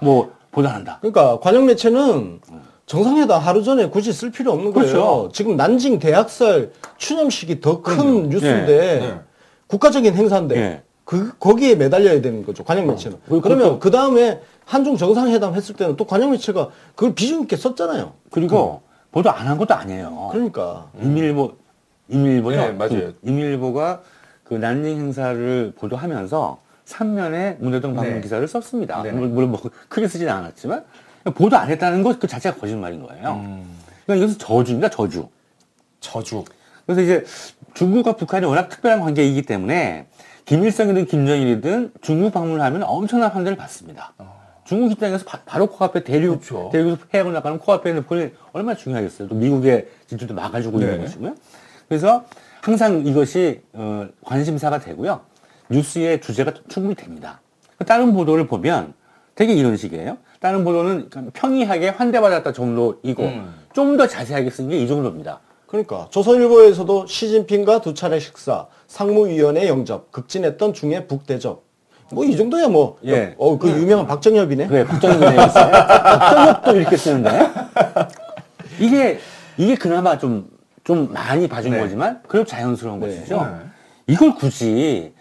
뭐 보도한다. 그러니까 관영 매체는 정상회담 하루 전에 굳이 쓸 필요 없는 거예요. 그렇죠. 지금 난징 대학살 추념식이 더 큰 뉴스인데 네. 국가적인 행사인데 네. 거기에 매달려야 되는 거죠. 관영 매체는. 그러면 그 다음에 한중 정상회담 했을 때는 또 관영 매체가 그걸 비중 있게 썼잖아요. 그리고 보도 안 한 것도 아니에요. 그러니까. 임일보죠. 네, 맞아요. 임일보가 그 난닝 행사를 보도하면서 3면에 문대통 방문 기사를 썼습니다. 물론 뭐 크게 쓰지는 않았지만 보도 안 했다는 것 그 자체가 거짓말인 거예요. 그러니까 이것은 저주입니다. 저주. 그래서 이제 중국과 북한이 워낙 특별한 관계이기 때문에 김일성이든 김정일이든 중국 방문을 하면 엄청난 환대를 받습니다. 중국 입장에서 바로 코앞에 대륙에서 해역을 나가는 코앞에 있는 폰이 얼마나 중요하겠어요. 또 미국의 진출도 막아주고 있는 것이고요. 그래서 항상 이것이 관심사가 되고요. 뉴스의 주제가 충분히 됩니다. 다른 보도를 보면 되게 이런 식이에요. 다른 보도는 평이하게 환대받았다 정도이고 좀 더 자세하게 쓴 게 이 정도입니다. 그러니까 조선일보에서도 시진핑과 2차례 식사, 상무위원회 영접, 극진했던 중의 북대접. 뭐 이 정도야 뭐. 예. 그 유명한 박정협이네. 그래, 박정협이네. 박정협도 이렇게 쓰는데 이게 그나마 좀 많이 봐준 거지만 그래도 자연스러운 것이죠. 이걸 굳이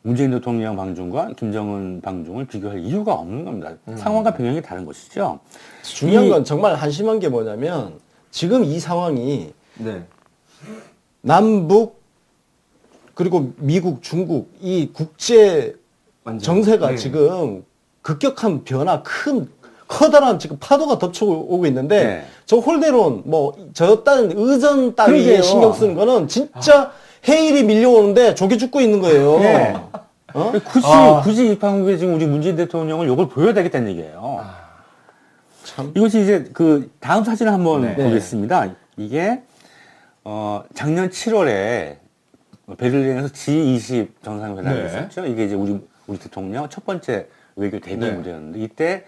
문재인 대통령 방중과 김정은 방중을 비교할 이유가 없는 겁니다. 상황과 배경이 다른 것이죠. 중요한 건 정말 한심한 게 뭐냐면 지금 이 상황이 남북 그리고 미국, 중국 이 국제 정세가 지금 급격한 변화, 커다란 지금 파도가 덮쳐오고 있는데 저 홀대론 저 따른 의전 따위에 신경 쓰는 거는 진짜 해일이 밀려오는데 조개 죽고 있는 거예요. 굳이 이 방송국에 지금 우리 문재인 대통령을 요걸 보여야 되겠다는 얘기예요. 참. 이것이 이제 그 다음 사진을 한번 보겠습니다. 이게 작년 7월에 베를린에서 G20 정상회담이 있었죠. 이게 이제 우리 대통령 첫 번째 외교 대미 무대였는데 이때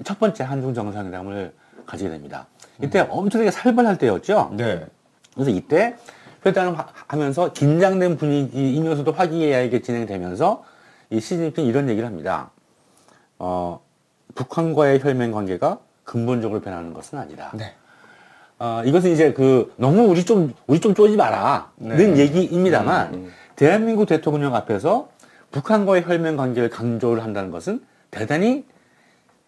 첫 번째 한중 정상회담을 가지게 됩니다. 이때 엄청나게 살벌할 때였죠. 그래서 이때 회담을 하면서 긴장된 분위기이면서도 화기애애하게 진행되면서 이 시진핑이 이런 얘기를 합니다. 북한과의 혈맹 관계가 근본적으로 변하는 것은 아니다. 이것은 이제 너무 우리 좀 쪼지 마라는 얘기입니다만 대한민국 대통령 앞에서 북한과의 혈맹 관계를 강조를 한다는 것은 대단히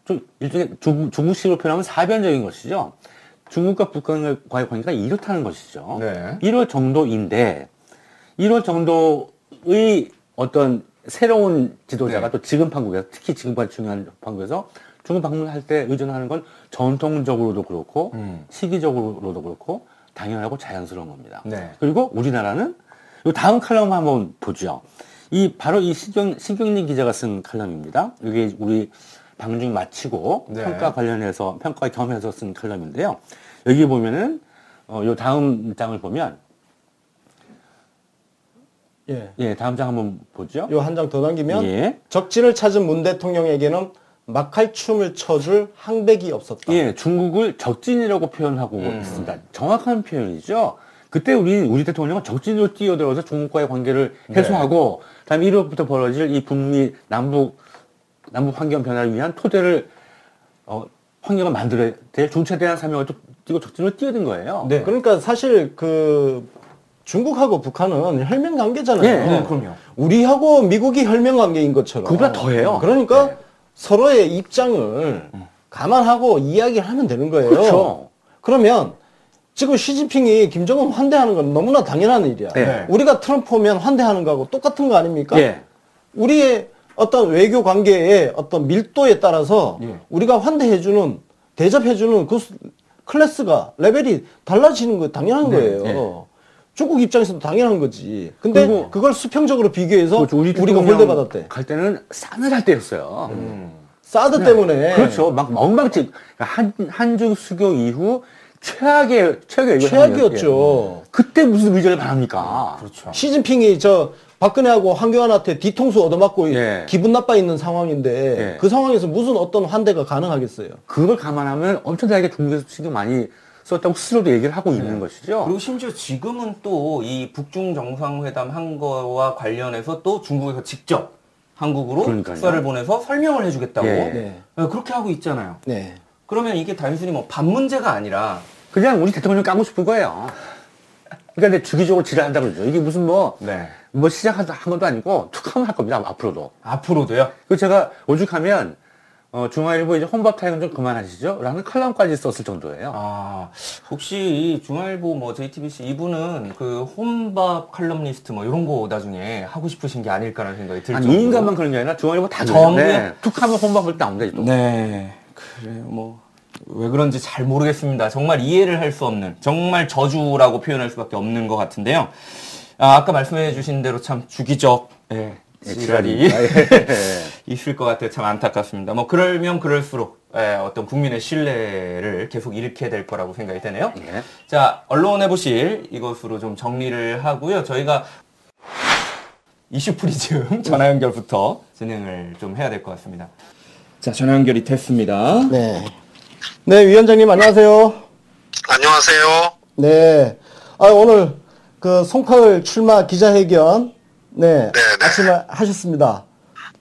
좀 일종의 중국식으로 표현하면 사변적인 것이죠. 중국과 북한과의 관계가 이렇다는 것이죠. 이럴 정도인데 이럴 정도의 어떤 새로운 지도자가 또 지금 판국에서 특히 지금까지 중요한 판국에서 중국 방문할 때 의존하는 건 전통적으로도 그렇고 시기적으로도 그렇고 당연하고 자연스러운 겁니다. 그리고 우리나라는 이 다음 칼럼 한번 보죠. 바로 이 신경림 기자가 쓴 칼럼입니다. 이게 우리 방중 마치고 평가 관련해서 평가 겸해서 쓴 칼럼인데요. 여기 보면은 요 다음 장을 보면 다음 장 한번 보죠. 요 한 장 더 남기면 적진을 찾은 문 대통령에게는 막할춤을 쳐줄 항백이 없었다. 중국을 적진이라고 표현하고 있습니다. 정확한 표현이죠. 그때 우리 대통령은 적진으로 뛰어들어서 중국과의 관계를 해소하고 다음에 1월부터 벌어질 이 북미 남북 환경 변화를 위한 토대를 환경을 만들어야 될 중차대한 사명을 띄고 적진으로 뛰어든 거예요. 그러니까 사실 중국하고 북한은 혈맹 관계잖아요. 그럼요. 우리하고 미국이 혈맹 관계인 것처럼. 그보다 더해요. 그러니까 서로의 입장을 감안하고 이야기를 하면 되는 거예요. 그렇죠. 그러면 지금 시진핑이 김정은 환대하는 건 너무나 당연한 일이야. 우리가 트럼프 오면 환대하는 거하고 똑같은 거 아닙니까? 우리의 어떤 외교 관계의 어떤 밀도에 따라서 우리가 환대해주는, 대접해주는 그 클래스가, 레벨이 달라지는 거 당연한 거예요. 중국 입장에서도 당연한 거지. 근데 그걸 수평적으로 비교해서 그렇죠. 우리가 홀대받았대. 갈 때는 싸늘할 때였어요. 사드 때문에. 그렇죠. 막 엉망진. 한중 수교 이후 최악이었죠. 그때 무슨 의전을 바랍니까? 그렇죠. 시진핑이 박근혜하고 황교안한테 뒤통수 얻어맞고 기분 나빠 있는 상황인데 그 상황에서 무슨 어떤 환대가 가능하겠어요? 그걸 감안하면 엄청나게 중국에서 신경 많이 썼다고 스스로도 얘기를 하고 있는 것이죠. 그리고 심지어 지금은 또 이 북중 정상회담 한 거와 관련해서 또 중국에서 직접 한국으로 특사를 보내서 설명을 해주겠다고 그렇게 하고 있잖아요. 그러면 이게 단순히 밥 문제가 아니라 그냥 우리 대통령 까고 싶은 거예요. 그러니까 근데 주기적으로 지랄한다고 그러죠. 이게 무슨 시작한 것도 아니고 툭 하면 할 겁니다. 앞으로도. 앞으로도요? 그 제가 오죽하면 중앙일보 이제 혼밥 타임은 좀 그만하시죠? 라는 칼럼까지 썼을 정도예요. 아, 혹시 중앙일보 뭐 JTBC 이분은 그 혼밥 칼럼니스트 뭐 이런 거 나중에 하고 싶으신 게 아닐까라는 생각이 들 정도로. 이 인간만 그런 게 아니라 중앙일보 다 그런데 툭 하면 혼밥을 나온다 또. 네, 그래요. 뭐 왜 그런지 잘 모르겠습니다. 정말 이해를 할 수 없는, 정말 저주라고 표현할 수밖에 없는 것 같은데요. 아까 말씀해 주신 대로 참 주기적 지랄이 있을 것 같아요. 참 안타깝습니다. 뭐 그러면 그럴수록 어떤 국민의 신뢰를 계속 잃게 될 거라고 생각이 되네요. 네. 자, 언론의 부실 이것으로 좀 정리를 하고요. 저희가 이슈 프리즘 전화 연결부터 진행을 좀 해야 될 것 같습니다. 자, 전화 연결이 됐습니다. 네. 네, 위원장님 안녕하세요. 안녕하세요. 네. 오늘 그 송파을 출마 기자회견 네. 아침에 하셨습니다.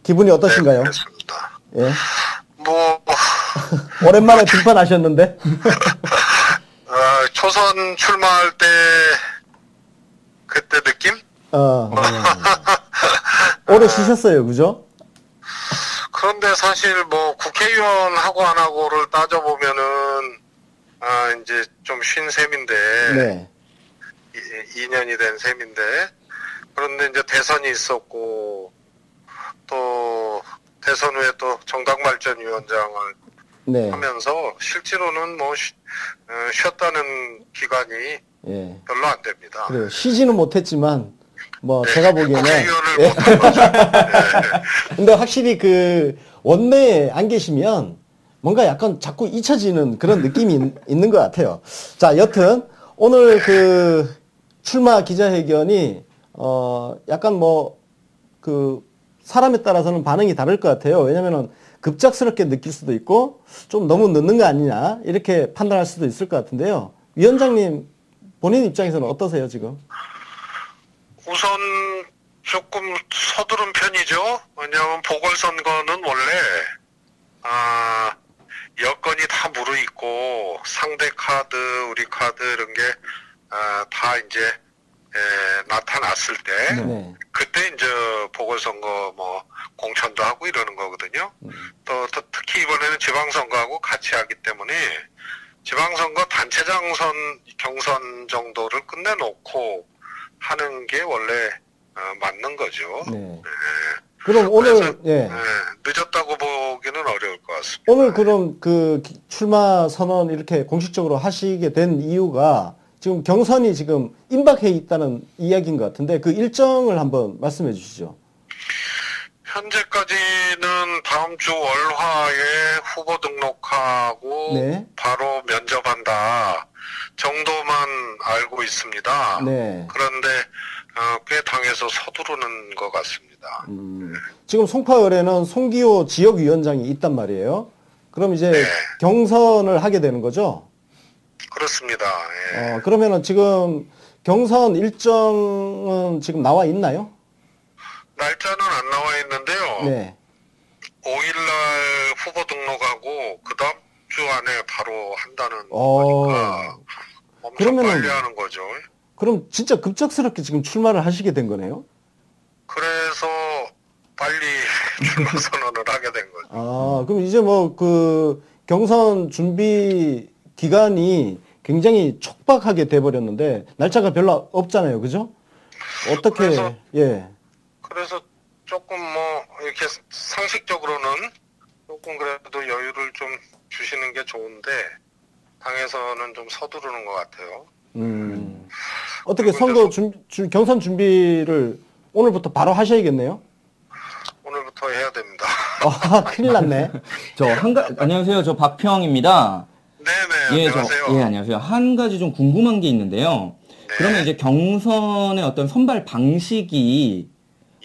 기분이 어떠신가요? 네, 그렇습니다. 예. 뭐 오랜만에 등판하셨는데. 초선 출마할 때 그때 느낌? 오래 쉬셨어요, 그죠? 그런데 사실 뭐 국회의원 하고 안 하고를 따져보면은 이제 좀 쉰 셈인데 네. 2년이 된 셈인데 그런데 이제 대선이 있었고 또 대선 후에 또 정당발전위원장을 네. 하면서 실제로는 뭐 쉬었다는 기간이 별로 안 됩니다. 그래요. 쉬지는 못했지만 뭐 제가 보기에는 국회의원을 못한 거죠. 근데 확실히 그 원내에 안 계시면 뭔가 약간 자꾸 잊혀지는 그런 느낌이 있는 것 같아요. 자, 여튼 오늘 그 출마 기자회견이 약간 뭐 그 사람에 따라서는 반응이 다를 것 같아요. 왜냐면은 급작스럽게 느낄 수도 있고 좀 너무 늦는 거 아니냐 이렇게 판단할 수도 있을 것 같은데요. 위원장님 본인 입장에서는 어떠세요 지금? 우선 조금 서두른 편이죠. 왜냐하면 보궐선거는 원래 여건이 다 무르익고 상대 카드, 우리 카드 이런 게 다 이제 나타났을 때 그때 이제 보궐선거 뭐 공천도 하고 이러는 거거든요. 또 특히 이번에는 지방선거하고 같이 하기 때문에 지방선거 단체장 경선 정도를 끝내놓고 하는 게 원래 맞는 거죠. 네. 그럼 오늘 늦었다고 보기는 어려울 것 같습니다. 오늘 그럼 그 출마 선언 이렇게 공식적으로 하시게 된 이유가 지금 경선이 지금 임박해 있다는 이야기인 것 같은데 그 일정을 한번 말씀해 주시죠. 현재까지는 다음 주 월화에 후보 등록하고 바로 면접한다 정도만 알고 있습니다. 그런데 꽤 당에서 서두르는 것 같습니다. 지금 송파을에는 송기호 지역위원장이 있단 말이에요. 그럼 이제 경선을 하게 되는 거죠? 그렇습니다. 그러면은 지금 경선 일정은 지금 나와 있나요? 날짜는 안 나와 있는데요. 5일날 후보 등록하고 그 다음 주 안에 바로 한다는 거니까 엄청 빨리 하는 거죠. 그럼 진짜 급작스럽게 지금 출마를 하시게 된 거네요? 그래서 빨리 출마 선언을 하게 된 거죠. 그럼 이제 뭐 그 경선 준비 기간이 굉장히 촉박하게 돼버렸는데 날짜가 별로 없잖아요, 그죠? 어떻게 그래서 조금 뭐 이렇게 상식적으로는 조금 그래도 여유를 좀 주시는 게 좋은데 당에서는 좀 서두르는 것 같아요. 어떻게 선거 경선 준비를 오늘부터 바로 하셔야겠네요? 오늘부터 해야 됩니다. 큰일 났네. 안녕하세요. 저 박평입니다. 네네, 안녕하세요. 안녕하세요. 한 가지 좀 궁금한 게 있는데요. 그러면 이제 경선의 어떤 선발 방식이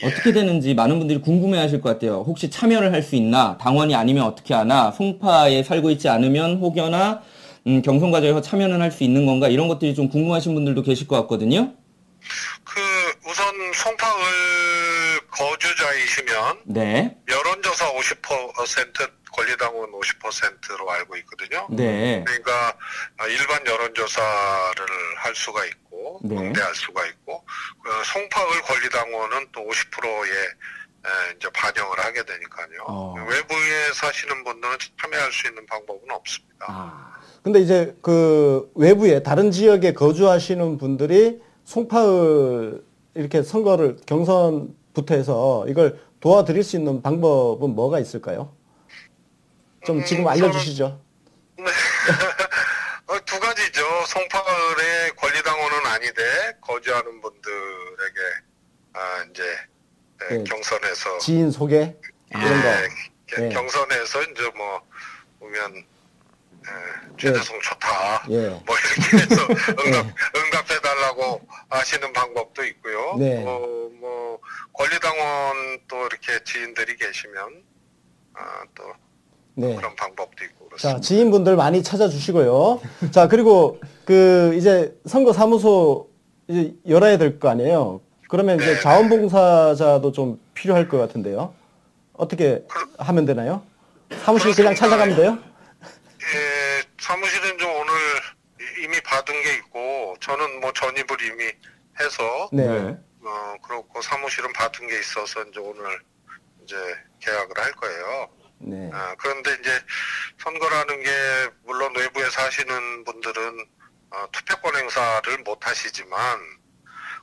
어떻게 되는지 많은 분들이 궁금해 하실 것 같아요. 혹시 참여를 할 수 있나? 당원이 아니면 어떻게 하나? 송파에 살고 있지 않으면 혹여나 경선 과정에서 참여는 할 수 있는 건가? 이런 것들이 좀 궁금하신 분들도 계실 것 같거든요. 우선 송파을 거주자이시면 여론조사 50% 권리당원 50%로 알고 있거든요. 그러니까 일반 여론조사를 할 수가 있고 응대할 수가 있고 송파을 권리당원은 또 50%의 이제 반영을 하게 되니까요. 외부에 사시는 분들은 참여할 수 있는 방법은 없습니다. 근데 이제 그 외부에 다른 지역에 거주하시는 분들이 송파을 이렇게 선거를 경선부터 해서 이걸 도와드릴 수 있는 방법은 뭐가 있을까요? 좀 지금 알려주시죠. 네. 두 가지죠. 송파을의 권리당원은 아니되 거주하는 분들에게 이제 네. 경선에서 지인 소개 이런 거. 네. 경선에서 이제 뭐 보면 최재성 좋다. 예. 뭐 이렇게 해서 응답해달라고 하시는 방법도 있고요. 네. 뭐 권리당원 또 이렇게 지인들이 계시면 또 네. 그런 방법도 있고 그렇습니다. 자, 지인분들 많이 찾아주시고요. 자, 그리고 그 이제 선거사무소 이제 열어야 될 거 아니에요. 그러면 이제 자원봉사자도 좀 필요할 것 같은데요. 어떻게 하면 되나요? 사무실 그냥 찾아가면 돼요? 예, 사무실은 좀 오늘 이미 받은 게 있고 저는 뭐 전입을 이미 해서 네. 그렇고 사무실은 받은 게 있어서 이제 오늘 이제 계약을 할 거예요. 네. 그런데 이제 선거라는 게 물론 외부에 사시는 분들은 투표권 행사를 못 하시지만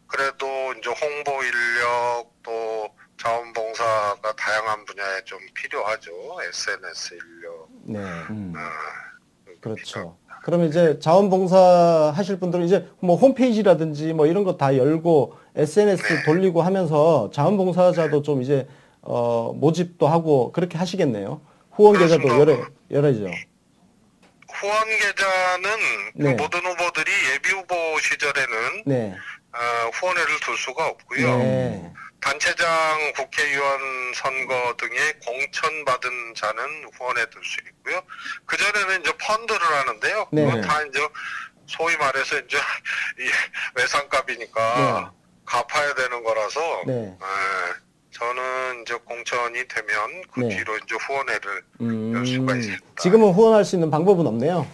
그래도 이제 홍보 인력 또 자원봉사가 다양한 분야에 좀 필요하죠. SNS 인력. 네. 그렇죠. 그러면 이제 자원봉사 하실 분들은 이제 뭐 홈페이지라든지 뭐 이런 거 다 열고 SNS 네. 돌리고 하면서 자원봉사자도 좀 이제 모집도 하고 그렇게 하시겠네요. 후원 계좌도 열어야죠. 후원 계좌는 네. 그 모든 후보들이 예비 후보 시절에는 네. 후원회를 둘 수가 없고요. 네. 단체장, 국회의원 선거 등에 공천받은 자는 후원회 둘 수 있고요. 그 전에는 이제 펀드를 하는데요. 네. 그거 다 이제 소위 말해서 이제 이 외상값이니까 네. 갚아야 되는 거라서 네. 저는 이제 공천이 되면 그 네. 뒤로 이제 후원회를 열 수가 있습니다. 지금은 후원할 수 있는 방법은 없네요.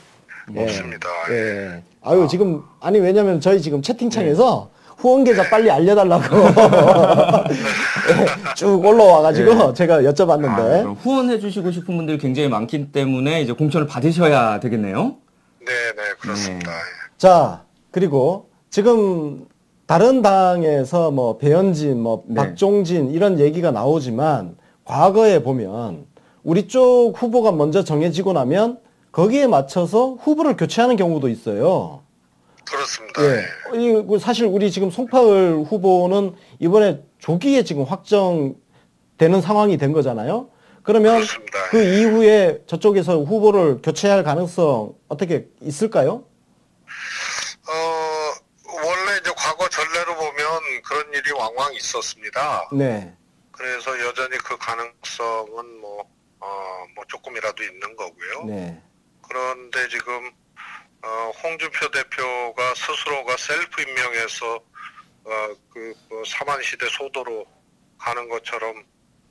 없습니다. 예. 아유, 지금, 아니, 왜냐면 저희 지금 채팅창에서 후원 계좌 빨리 알려달라고 쭉 올라와가지고 제가 여쭤봤는데. 그럼 후원해 주시고 싶은 분들 굉장히 많기 때문에 이제 공천을 받으셔야 되겠네요. 네, 그렇습니다. 자, 그리고 지금 다른 당에서 뭐 배현진, 뭐 박종진 이런 얘기가 나오지만 과거에 보면 우리 쪽 후보가 먼저 정해지고 나면 거기에 맞춰서 후보를 교체하는 경우도 있어요. 그렇습니다. 예. 사실 우리 지금 송파을 후보는 이번에 조기에 지금 확정되는 상황이 된 거잖아요. 그러면 그렇습니다. 그 이후에 저쪽에서 후보를 교체할 가능성 어떻게 있을까요? 원래 이제 과거 전례로 보면 그런 일이 왕왕 있었습니다. 네. 그래서 여전히 그 가능성은 뭐 조금이라도 있는 거고요. 네. 그런데 지금 홍준표 대표가 스스로가 셀프 임명해서 사만시대 소도로 가는 것처럼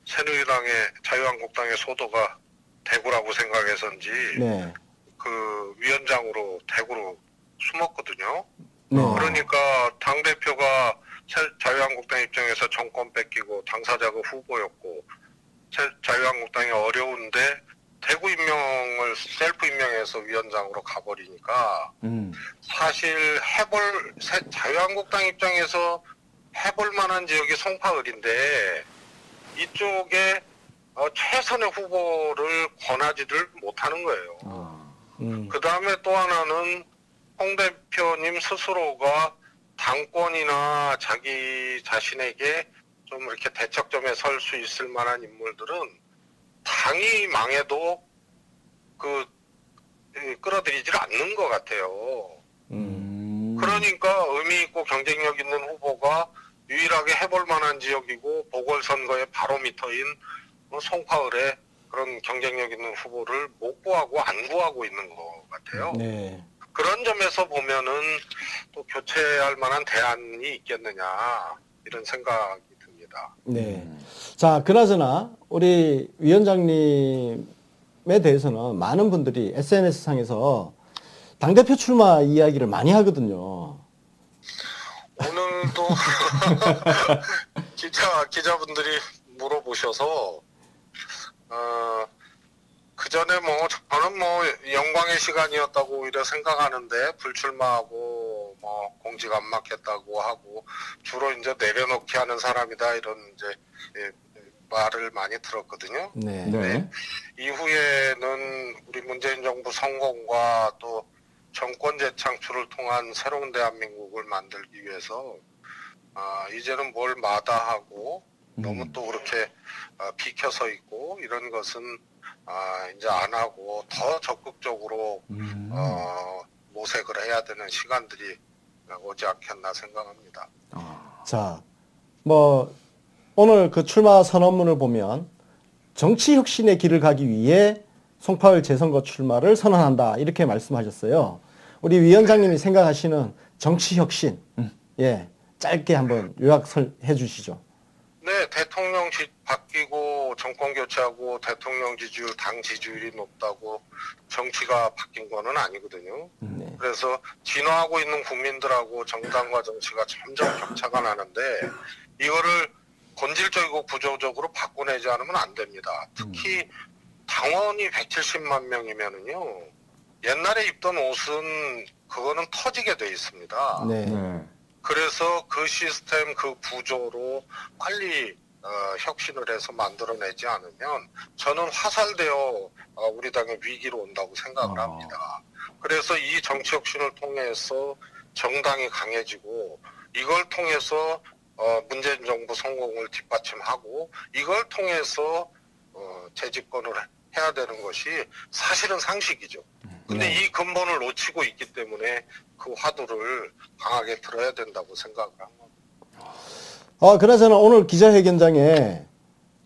새누리당의 자유한국당의 소도가 대구라고 생각해서인지 네. 그 위원장으로 대구로 숨었거든요. 네. 그러니까 당대표가 자유한국당 입장에서 정권 뺏기고 당사자가 후보였고 자유한국당이 어려운데 대구 임명을 셀프 임명해서 위원장으로 가버리니까 사실 자유한국당 입장에서 해볼 만한 지역이 송파을인데 이쪽에 최선의 후보를 권하지를 못하는 거예요. 그 다음에 또 하나는 홍 대표님 스스로가 당권이나 자기 자신에게 좀 이렇게 대척점에 설 수 있을 만한 인물들은 당이 망해도 끌어들이질 않는 것 같아요. 그러니까 의미 있고 경쟁력 있는 후보가 유일하게 해볼 만한 지역이고 보궐선거의 바로미터인 송파을에 그런 경쟁력 있는 후보를 못 구하고 안 구하고 있는 것 같아요. 네. 그런 점에서 보면은 또 교체할 만한 대안이 있겠느냐 이런 생각이 듭니다. 네. 자, 그나저나 우리 위원장님에 대해서는 많은 분들이 SNS상에서 당대표 출마 이야기를 많이 하거든요. 오늘도 기자분들이 물어보셔서 그 전에 뭐 저는 뭐 영광의 시간이었다고 오히려 생각하는데 불출마하고 뭐 공직 안 맡겠다고 하고 주로 이제 내려놓기 하는 사람이다 이런 이제 말을 많이 들었거든요. 네. 네. 이후에는 우리 문재인 정부 성공과 또 정권 재창출을 통한 새로운 대한민국을 만들기 위해서 이제는 뭘 마다하고 너무 또 그렇게 비켜서 있고 이런 것은 이제 안 하고 더 적극적으로 모색을 해야 되는 시간들이 오지 않겠나 생각합니다. 자, 뭐 오늘 그 출마 선언문을 보면 정치 혁신의 길을 가기 위해 송파을 재선거 출마를 선언한다 이렇게 말씀하셨어요. 우리 위원장님이 생각하시는 정치 혁신, 예, 짧게 한번 요약해 주시죠. 네, 대통령 바뀌고 정권 교체하고 대통령 지지율, 당 지지율이 높다고 정치가 바뀐 거는 아니거든요. 네. 그래서 진화하고 있는 국민들하고 정당과 정치가 점점 격차가 나는데 이거를 본질적이고 구조적으로 바꿔내지 않으면 안 됩니다. 특히 당원이 170만 명이면은요, 옛날에 입던 옷은 그거는 터지게 돼 있습니다. 네. 그래서 그 시스템, 그 구조로 빨리 혁신을 해서 만들어내지 않으면 저는 화살되어 우리 당의 위기로 온다고 생각을 합니다. 그래서 이 정치 혁신을 통해서 정당이 강해지고 이걸 통해서 문재인 정부 성공을 뒷받침하고 이걸 통해서 재집권을 해야 되는 것이 사실은 상식이죠. 근데 이 근본을 놓치고 있기 때문에 그 화두를 강하게 들어야 된다고 생각을 한 겁니다. 그나저나 오늘 기자회견장에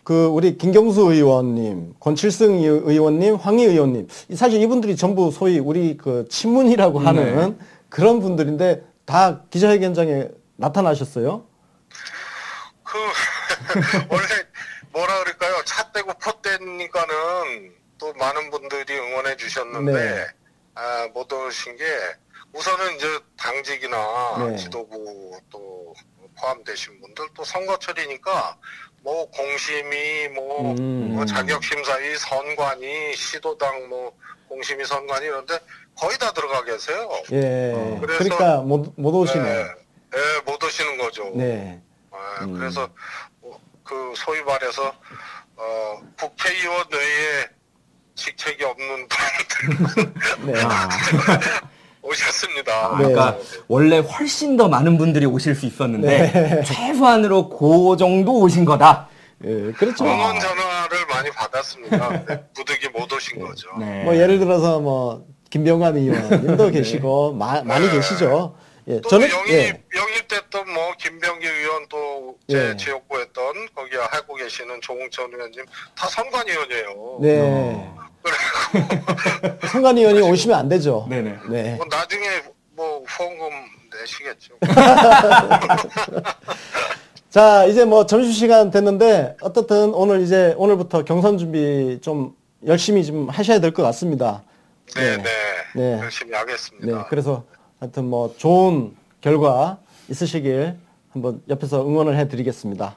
그 우리 김경수 의원님, 권칠승 의원님, 황희 의원님, 사실 이분들이 전부 소위 우리 그 친문이라고 하는 그런 분들인데 다 기자회견장에 나타나셨어요? 원래 뭐라 그럴까요? 차 떼고 포 떼니까는 또 많은 분들이 응원해 주셨는데 못 오신 게 우선은 이제 당직이나 지도부 또 포함되신 분들 또 선거철이니까 뭐 공심위 뭐 자격심사위 선관위 시도당 뭐 공심위 선관위 이런데 거의 다 들어가 계세요. 예. 그러니까 못 오시네. 네, 못 오시는 거죠. 네. 그래서 그 소위 말해서 국회의원 외에 직책이 없는 분들 오셨습니다. 그러니까 원래 훨씬 더 많은 분들이 오실 수 있었는데 최소한으로 그 정도 오신 거다. 예, 그렇죠. 응원 전화를 많이 받았습니다. 부득이 못 오신 거죠. 뭐 예를 들어서 뭐 김병관 의원님도 계시고 많이 계시죠. 예, 또 저는 영입됐던 뭐 김병기 의원 또 제 지역구했던 거기 하고 계시는 조홍천 의원님 다 선관위원이에요. 네. 선관위원이 오시면 안 되죠. 네네. 네. 뭐 나중에 뭐 후원금 내시겠죠. 자, 이제 뭐 점심시간 됐는데 어떻든 오늘부터 경선 준비 좀 열심히 좀 하셔야 될 것 같습니다. 네. 열심히 하겠습니다. 네. 그래서 하여튼 뭐 좋은 결과 있으시길 한번 옆에서 응원을 해드리겠습니다.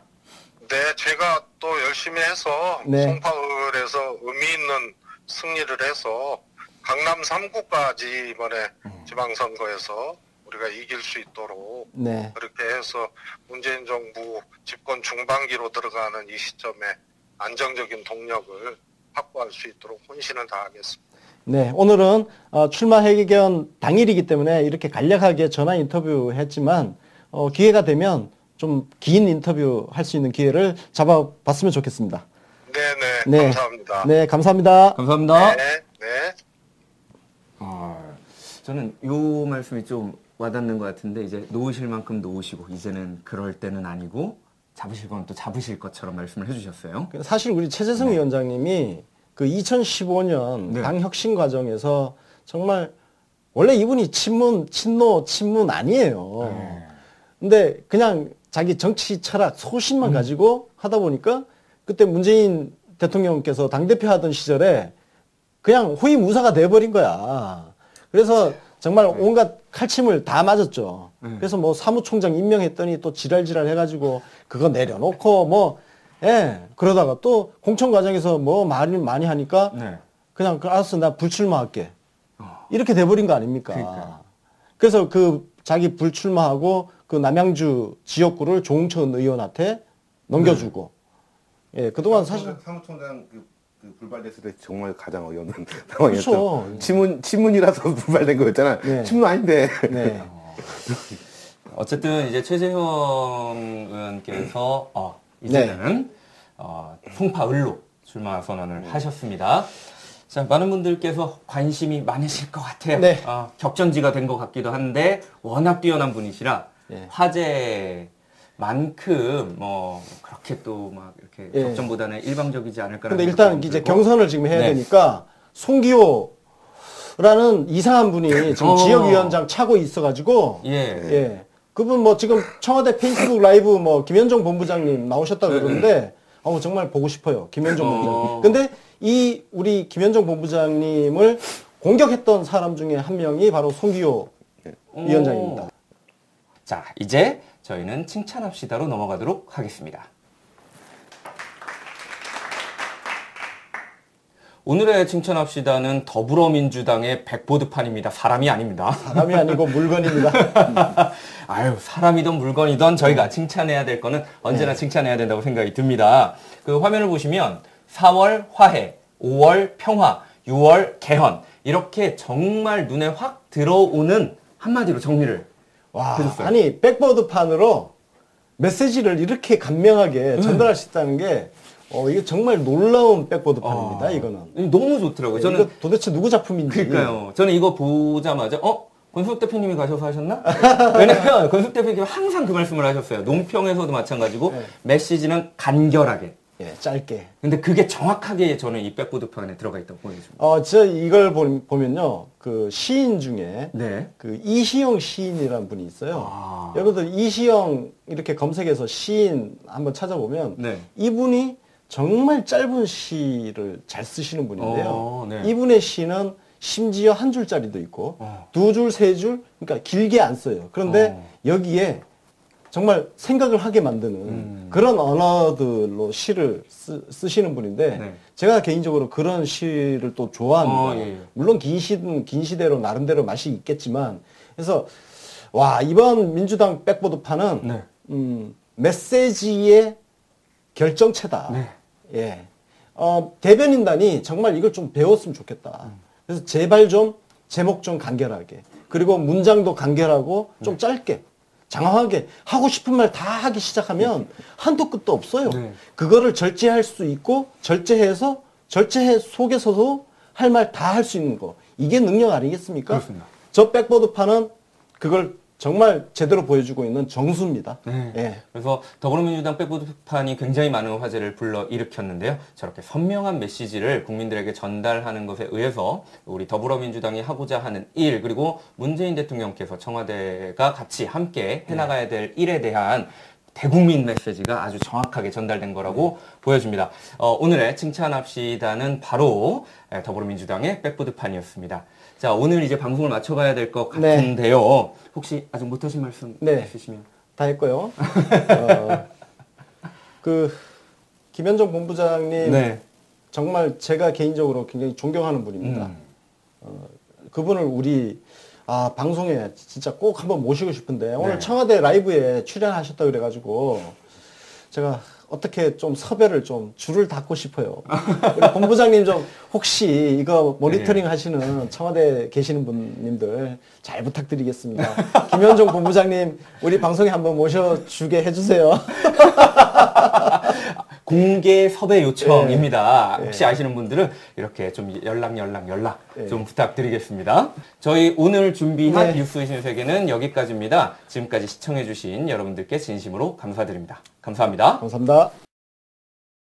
네, 제가 또 열심히 해서 송파을에서 의미 있는 승리를 해서 강남 3구까지 이번에 지방선거에서 우리가 이길 수 있도록 그렇게 해서 문재인 정부 집권 중반기로 들어가는 이 시점에 안정적인 동력을 확보할 수 있도록 혼신을 다하겠습니다. 네, 오늘은 출마회견 당일이기 때문에 이렇게 간략하게 전화 인터뷰 했지만 기회가 되면 좀 긴 인터뷰 할 수 있는 기회를 잡아봤으면 좋겠습니다. 네, 감사합니다. 네, 감사합니다. 감사합니다. 네. 저는 요 말씀이 좀 와닿는 것 같은데 이제 놓으실 만큼 놓으시고 이제는 그럴 때는 아니고 잡으실 건 또 잡으실 것처럼 말씀을 해주셨어요. 사실 우리 최재성 위원장님이 그 2015년 당 혁신 과정에서 정말 원래 이분이 친문 아니에요. 근데 그냥 자기 정치 철학, 소신만 가지고 하다 보니까 그때 문재인 대통령께서 당대표 하던 시절에 그냥 호위무사가 돼버린 거야. 그래서 정말 온갖 칼침을 다 맞았죠. 그래서 뭐 사무총장 임명했더니 또 지랄지랄 해가지고 그거 내려놓고 뭐 예. 그러다가 또 공천 과정에서 뭐 말을 많이 하니까 네. 그냥 알았어, 나 불출마할게. 이렇게 돼버린 거 아닙니까? 그러니까요. 그래서 그 자기 불출마하고 그 남양주 지역구를 조홍천 의원한테 넘겨주고. 예, 그동안 사실. 사무총장 그 불발됐을 때 정말 가장 어이없는 상황이었죠. 그렇죠. 친문이라서 불발된 거였잖아. 네. 친문 아닌데. 네. 어쨌든 이제 최재형 의원께서 이제는 송파을로 출마 선언을 하셨습니다. 자, 많은 분들께서 관심이 많으실 것 같아요. 네. 격전지가 된 것 같기도 한데 워낙 뛰어난 분이시라 화제만큼 뭐 그렇게 또 막 이렇게 격전보다는 일방적이지 않을까라는. 근데 일단 이제 경선을 지금 해야 되니까 송기호라는 이상한 분이 지금 지역위원장 차고 있어가지고 그분 뭐 지금 청와대 페이스북 라이브 뭐 김현정 본부장님 나오셨다 그러는데 정말 보고 싶어요. 김현정 본부장님. 근데 이 우리 김현정 본부장님을 공격했던 사람 중에 한 명이 바로 송기호 위원장입니다. 자, 이제 저희는 칭찬합시다로 넘어가도록 하겠습니다. 오늘의 칭찬합시다는 더불어민주당의 백보드판입니다. 사람이 아닙니다. 사람이 아니고 물건입니다. 아유, 사람이든 물건이든 저희가 칭찬해야 될 거는 언제나 칭찬해야 된다고 생각이 듭니다. 그 화면을 보시면 4월 화해, 5월 평화, 6월 개헌 이렇게 정말 눈에 확 들어오는 한마디로 정리를 해줬어요. 아니 백보드판으로 메시지를 이렇게 간명하게 전달할 수 있다는 게 이게 정말 놀라운 백보드판입니다. 이거는 너무 좋더라고요. 저는 이거 도대체 누구 작품인지. 그러니까요. 저는 이거 보자마자 권숙 대표님이 가셔서 하셨나? 왜냐면 권숙 대표님이 항상 그 말씀을 하셨어요. 논평에서도 마찬가지고 메시지는 간결하게. 짧게. 근데 그게 정확하게 저는 이 백보드판에 들어가 있다고 보여집니다. 저 이걸 보면요. 그 시인 중에 그 이시영 시인이라는 분이 있어요. 여러분들 이시영 이렇게 검색해서 시인 한번 찾아보면 이분이 정말 짧은 시를 잘 쓰시는 분인데요. 이분의 시는 심지어 한 줄짜리도 있고 두 줄, 세 줄, 그러니까 길게 안 써요. 그런데 여기에 정말 생각을 하게 만드는 그런 언어들로 시를 쓰시는 분인데 제가 개인적으로 그런 시를 또 좋아합니다. 물론 긴 시대로 나름대로 맛이 있겠지만 그래서 이번 민주당 백보드판은 메시지의 결정체다. 대변인단이 정말 이걸 좀 배웠으면 좋겠다. 그래서 제발 좀 제목 좀 간결하게 그리고 문장도 간결하고 좀 짧게 장황하게 하고 싶은 말 다 하기 시작하면 한도 끝도 없어요. 그거를 절제할 수 있고 절제해서 절제 속에서도 할 말 다 할 수 있는 거. 이게 능력 아니겠습니까? 그렇습니다. 저 백보드판은 그걸 정말 제대로 보여주고 있는 정수입니다. 그래서 더불어민주당 백보드판이 굉장히 많은 화제를 불러일으켰는데요. 저렇게 선명한 메시지를 국민들에게 전달하는 것에 의해서 우리 더불어민주당이 하고자 하는 일 그리고 문재인 대통령께서 청와대가 같이 함께 해나가야 될 일에 대한 대국민 메시지가 아주 정확하게 전달된 거라고 보여집니다. 오늘의 칭찬합시다는 바로 더불어민주당의 백보드판이었습니다. 자, 오늘 이제 방송을 마쳐가야 될 것 같은데요. 혹시 아직 못하신 말씀 있으시면? 다 했고요. 김현정 본부장님 정말 제가 개인적으로 굉장히 존경하는 분입니다. 그분을 우리 방송에 진짜 꼭 한번 모시고 싶은데 오늘 청와대 라이브에 출연하셨다 그래가지고 제가 어떻게 좀 섭외를 좀 줄을 닫고 싶어요. 우리 본부장님 좀 혹시 이거 모니터링 하시는 청와대 계시는 분님들 잘 부탁드리겠습니다. 김현정 본부장님 우리 방송에 한번 모셔주게 해주세요. 공개 섭외 요청입니다. 혹시 아시는 분들은 이렇게 좀 연락 좀 부탁드리겠습니다. 저희 오늘 준비한 뉴스 신세계는 여기까지입니다. 지금까지 시청해주신 여러분들께 진심으로 감사드립니다. 감사합니다. 감사합니다.